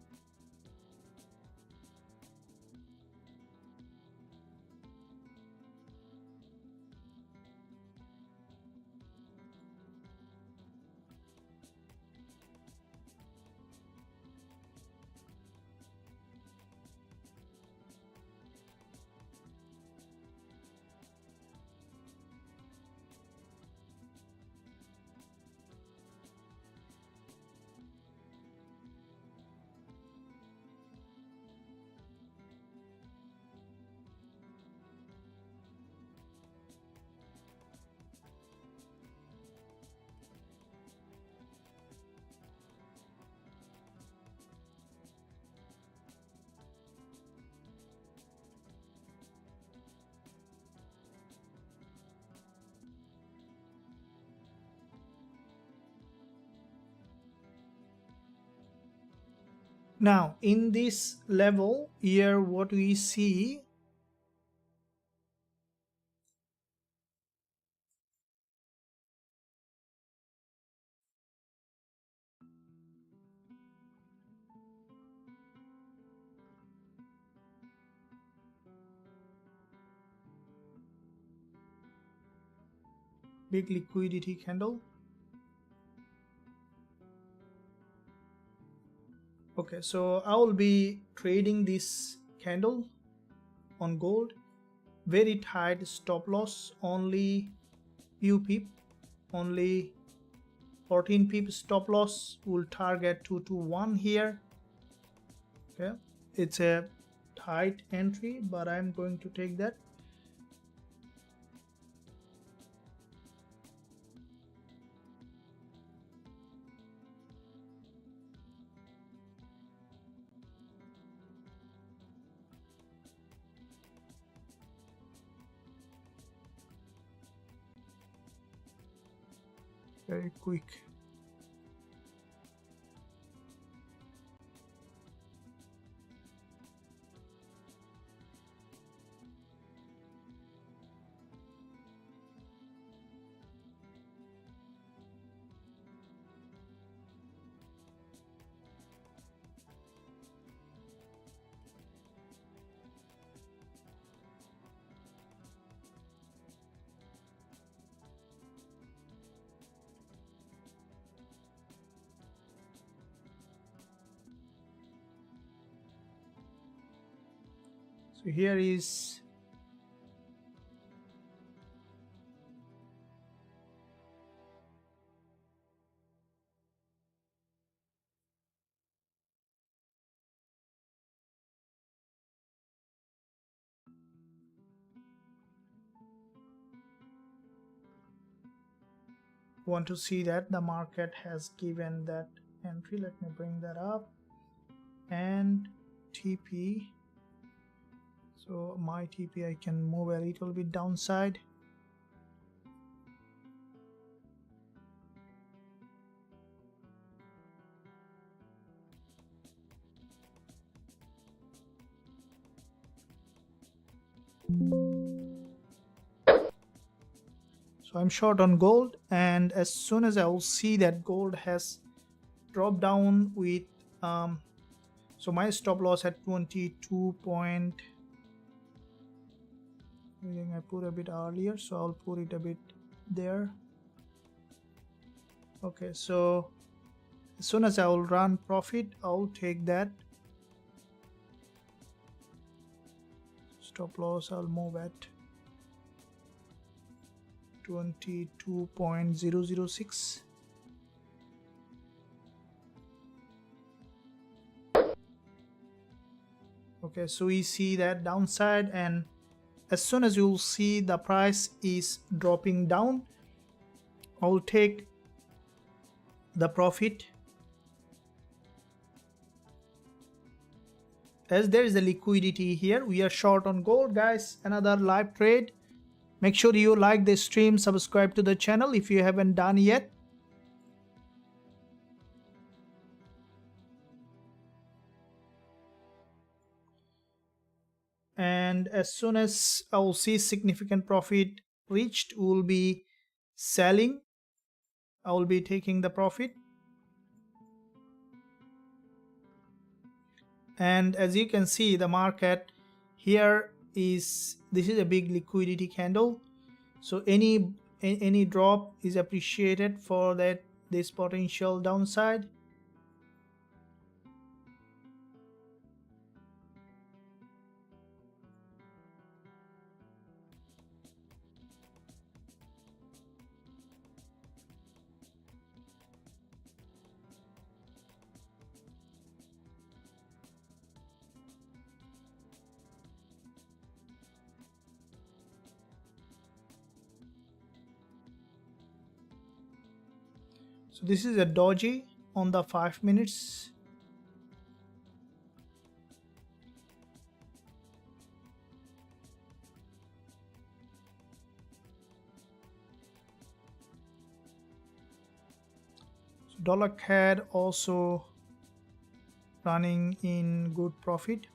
Now in this level here, what we see, big liquidity candle. Okay, so I will be trading this candle on gold. Very tight stop loss, only few pip, only 14 pip stop loss. Will target 221 here. Okay, it's a tight entry, but I'm going to take that. Very quick. So here is want to see that the market has given that entry. Let me bring that up. And TP, so my TP, I can move a little bit downside. So I'm short on gold, and as soon as I will see that gold has dropped down with so my stop loss at 22 point, I think I put a bit earlier, so I'll put it a bit there. Okay, so as soon as I will run profit, I'll take that stop loss. I'll move at 22.006. Okay, so we see that downside, and as soon as you'll see the price is dropping down, I'll take the profit. As there is a liquidity here, we are short on gold, guys. Another live trade. Make sure you like the stream, subscribe to the channel if you haven't done yet. And as soon as I'll see significant profit reached, we'll be selling. I will be taking the profit. And as you can see, the market here this is a big liquidity candle, so any drop is appreciated for this potential downside. So this is a doji on the 5 minutes. So dollar CAD also running in good profit.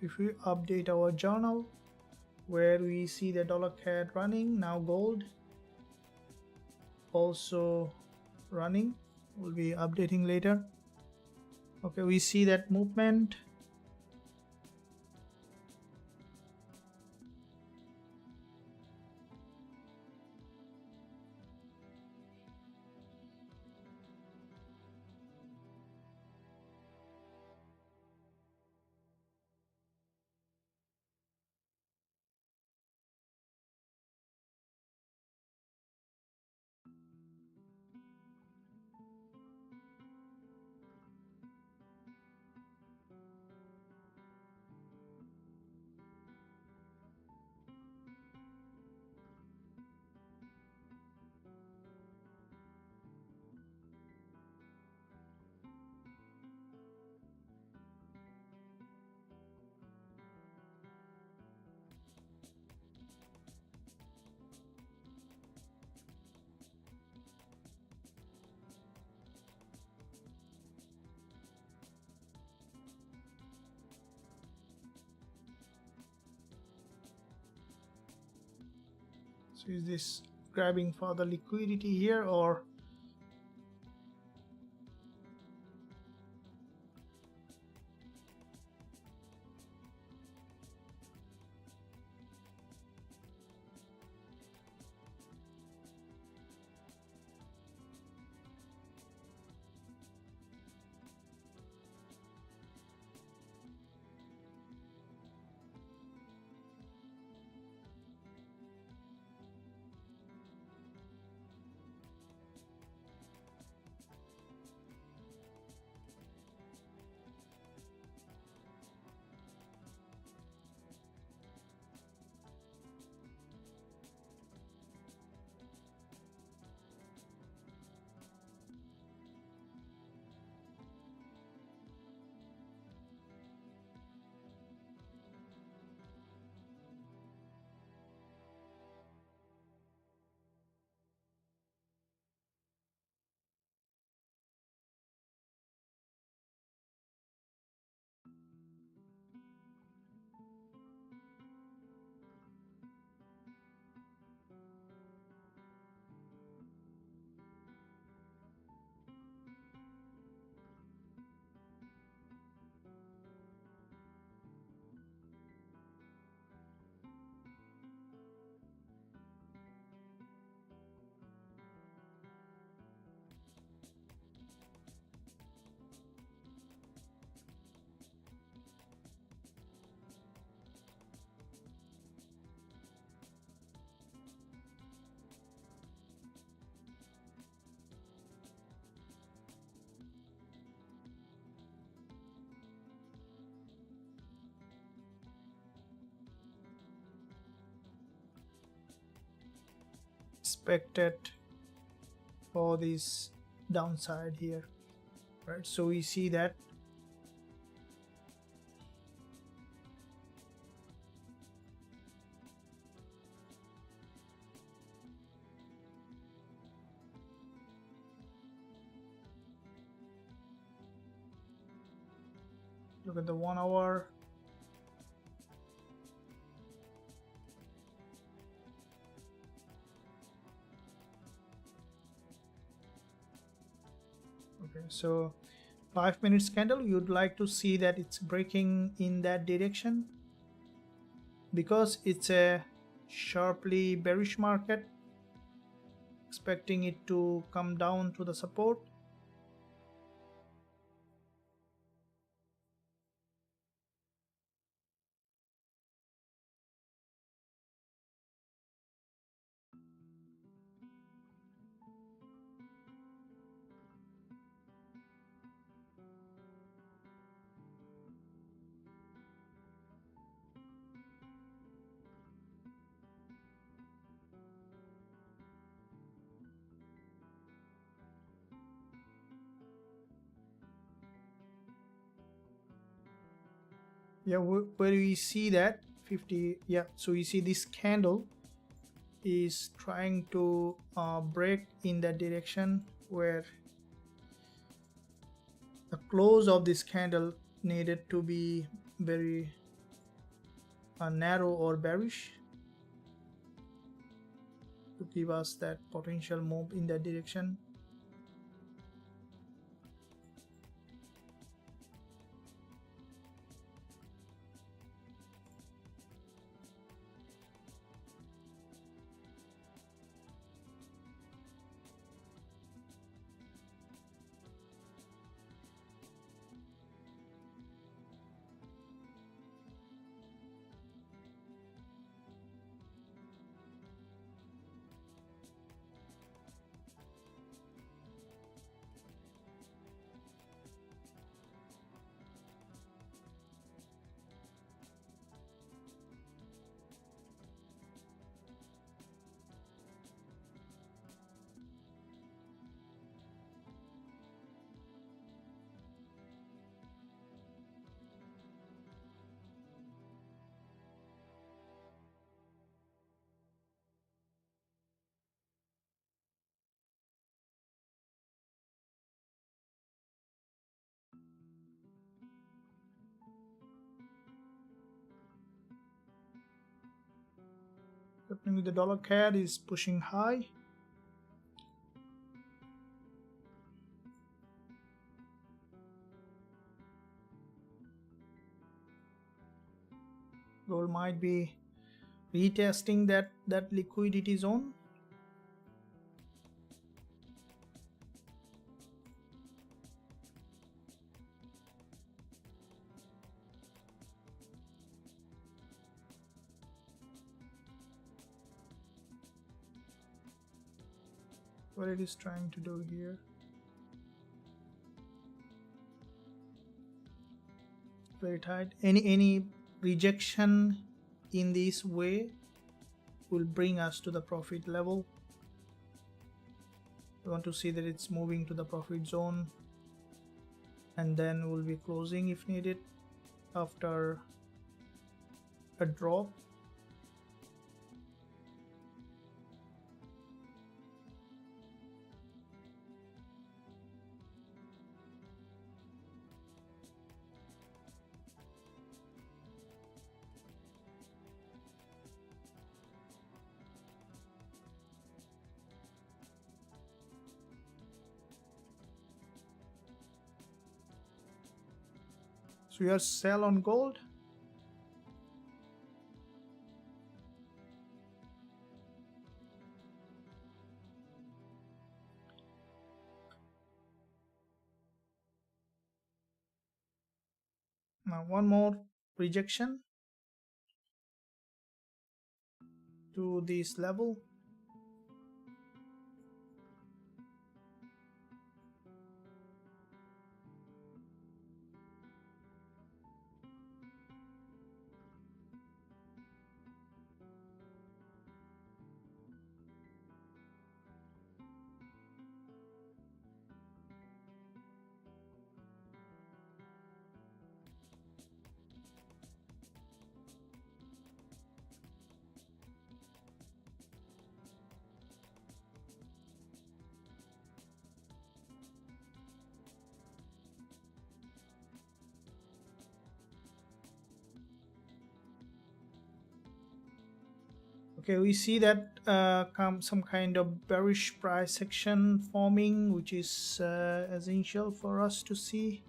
If we update our journal where we see the dollar CAD running, now gold also running, we'll be updating later. Okay, we see that movement. So is this grabbing for the liquidity here, or expected for this downside here, right? So we see that look at the 1 hour. Okay, so 5 minutes candle, you'd like to see that it's breaking in that direction because it's a sharply bearish market, expecting it to come down to the support. Yeah, where we see that 50, yeah, so you see this candle is trying to break in that direction where the close of this candle needed to be very narrow or bearish to give us that potential move in that direction. Happening with the dollar CAD is pushing high. Gold might be retesting that liquidity zone. What it is trying to do here. Very tight. Any rejection in this way will bring us to the profit level. We want to see that it's moving to the profit zone, and then we'll be closing if needed after a drop. So we are sell on gold. Now one more rejection to this level. Okay, we see that some kind of bearish price section forming, which is essential for us to see.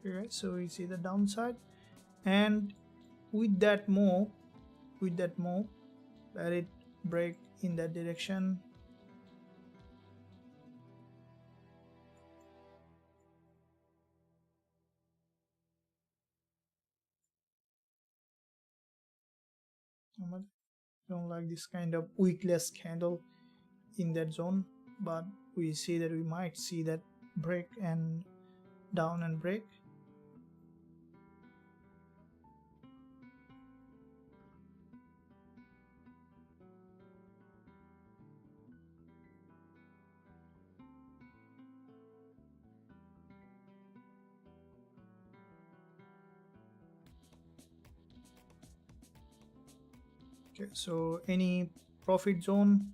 Okay, so we see the downside, and with that move, let it break in that direction. I don't like this kind of wickless candle in that zone, but we see that we might see that break and down and break. Okay, so any profit zone?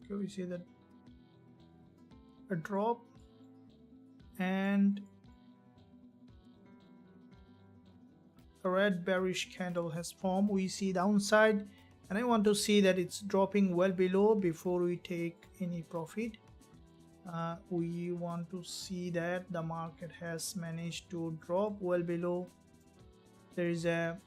Okay, we see that a drop and a red bearish candle has formed. We see downside, and I want to see that it's dropping well below before we take any profit. We want to see that the market has managed to drop well below. There is a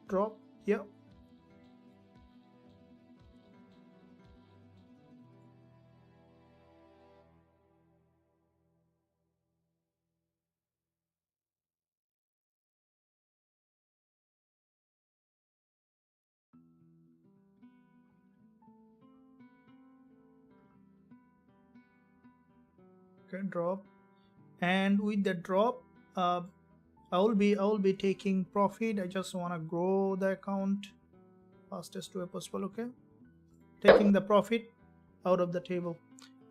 drop. Yeah, okay, drop, and with the drop, I will be taking profit. I just want to grow the account fastest way possible. Okay, taking the profit out of the table.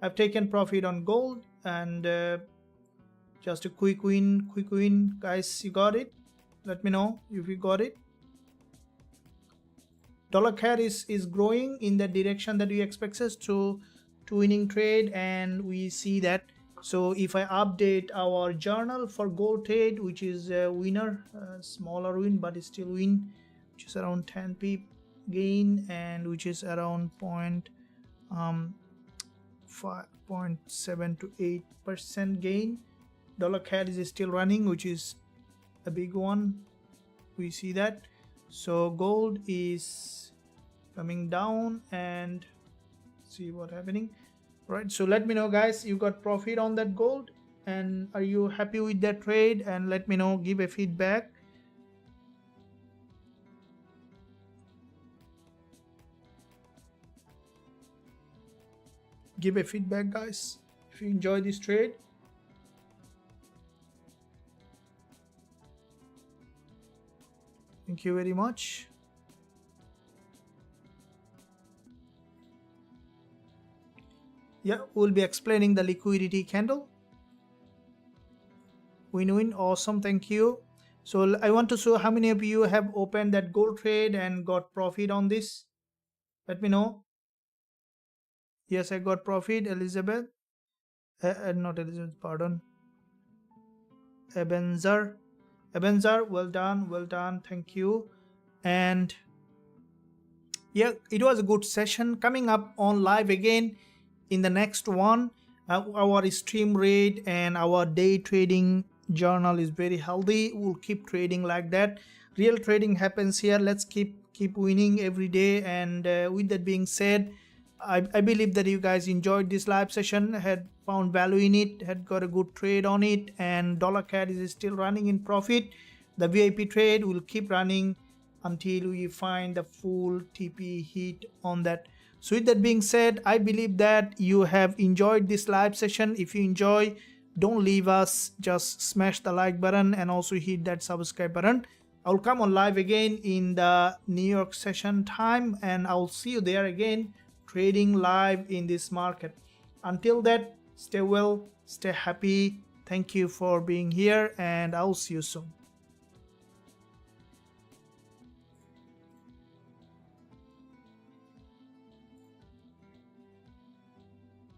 I've taken profit on gold, and just a quick win, guys. You got it? Let me know if you got it. Dollar CAD is growing in the direction that we expect us to winning trade, and we see that. So if I update our journal for gold trade, which is a winner, smaller win but it's still win, which is around 10 pip gain, and which is around 5.7 to 8% gain. Dollar CAD is still running, which is a big one. We see that. So gold is coming down, and see what happening. Right, so let me know, guys, you got profit on that gold, and are you happy with that trade? And let me know, give a feedback. Give a feedback, guys, if you enjoy this trade. Thank you very much. Yeah, we'll be explaining the liquidity candle. Win-win, awesome, thank you. So I want to show how many of you have opened that gold trade and got profit on this. Let me know. Yes, I got profit. Elizabeth, not Elizabeth, pardon, Ebenzer, well done, thank you. And yeah, it was a good session. Coming up on live again in the next one. Our stream rate and our day trading journal is very healthy. We'll keep trading like that. Real trading happens here. Let's keep winning every day. And with that being said, I believe that you guys enjoyed this live session, had found value in it, had got a good trade on it, and dollar CAD is still running in profit. The VIP trade will keep running until we find the full TP hit on that. So with that being said, I believe that you have enjoyed this live session. If you enjoy, don't leave us, just smash the like button and also hit that subscribe button. I'll come on live again in the New York session time, and I'll see you there again trading live in this market. Until that, stay well, stay happy. Thank you for being here, and I'll see you soon.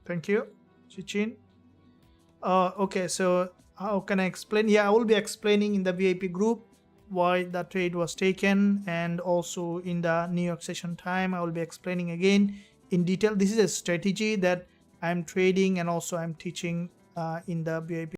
Thank you, Chichin. Okay, so how can I explain? Yeah, I will be explaining in the VIP group why the trade was taken, and also in the New York session time I will be explaining again in detail. This is a strategy that I'm trading and also I'm teaching in the VIP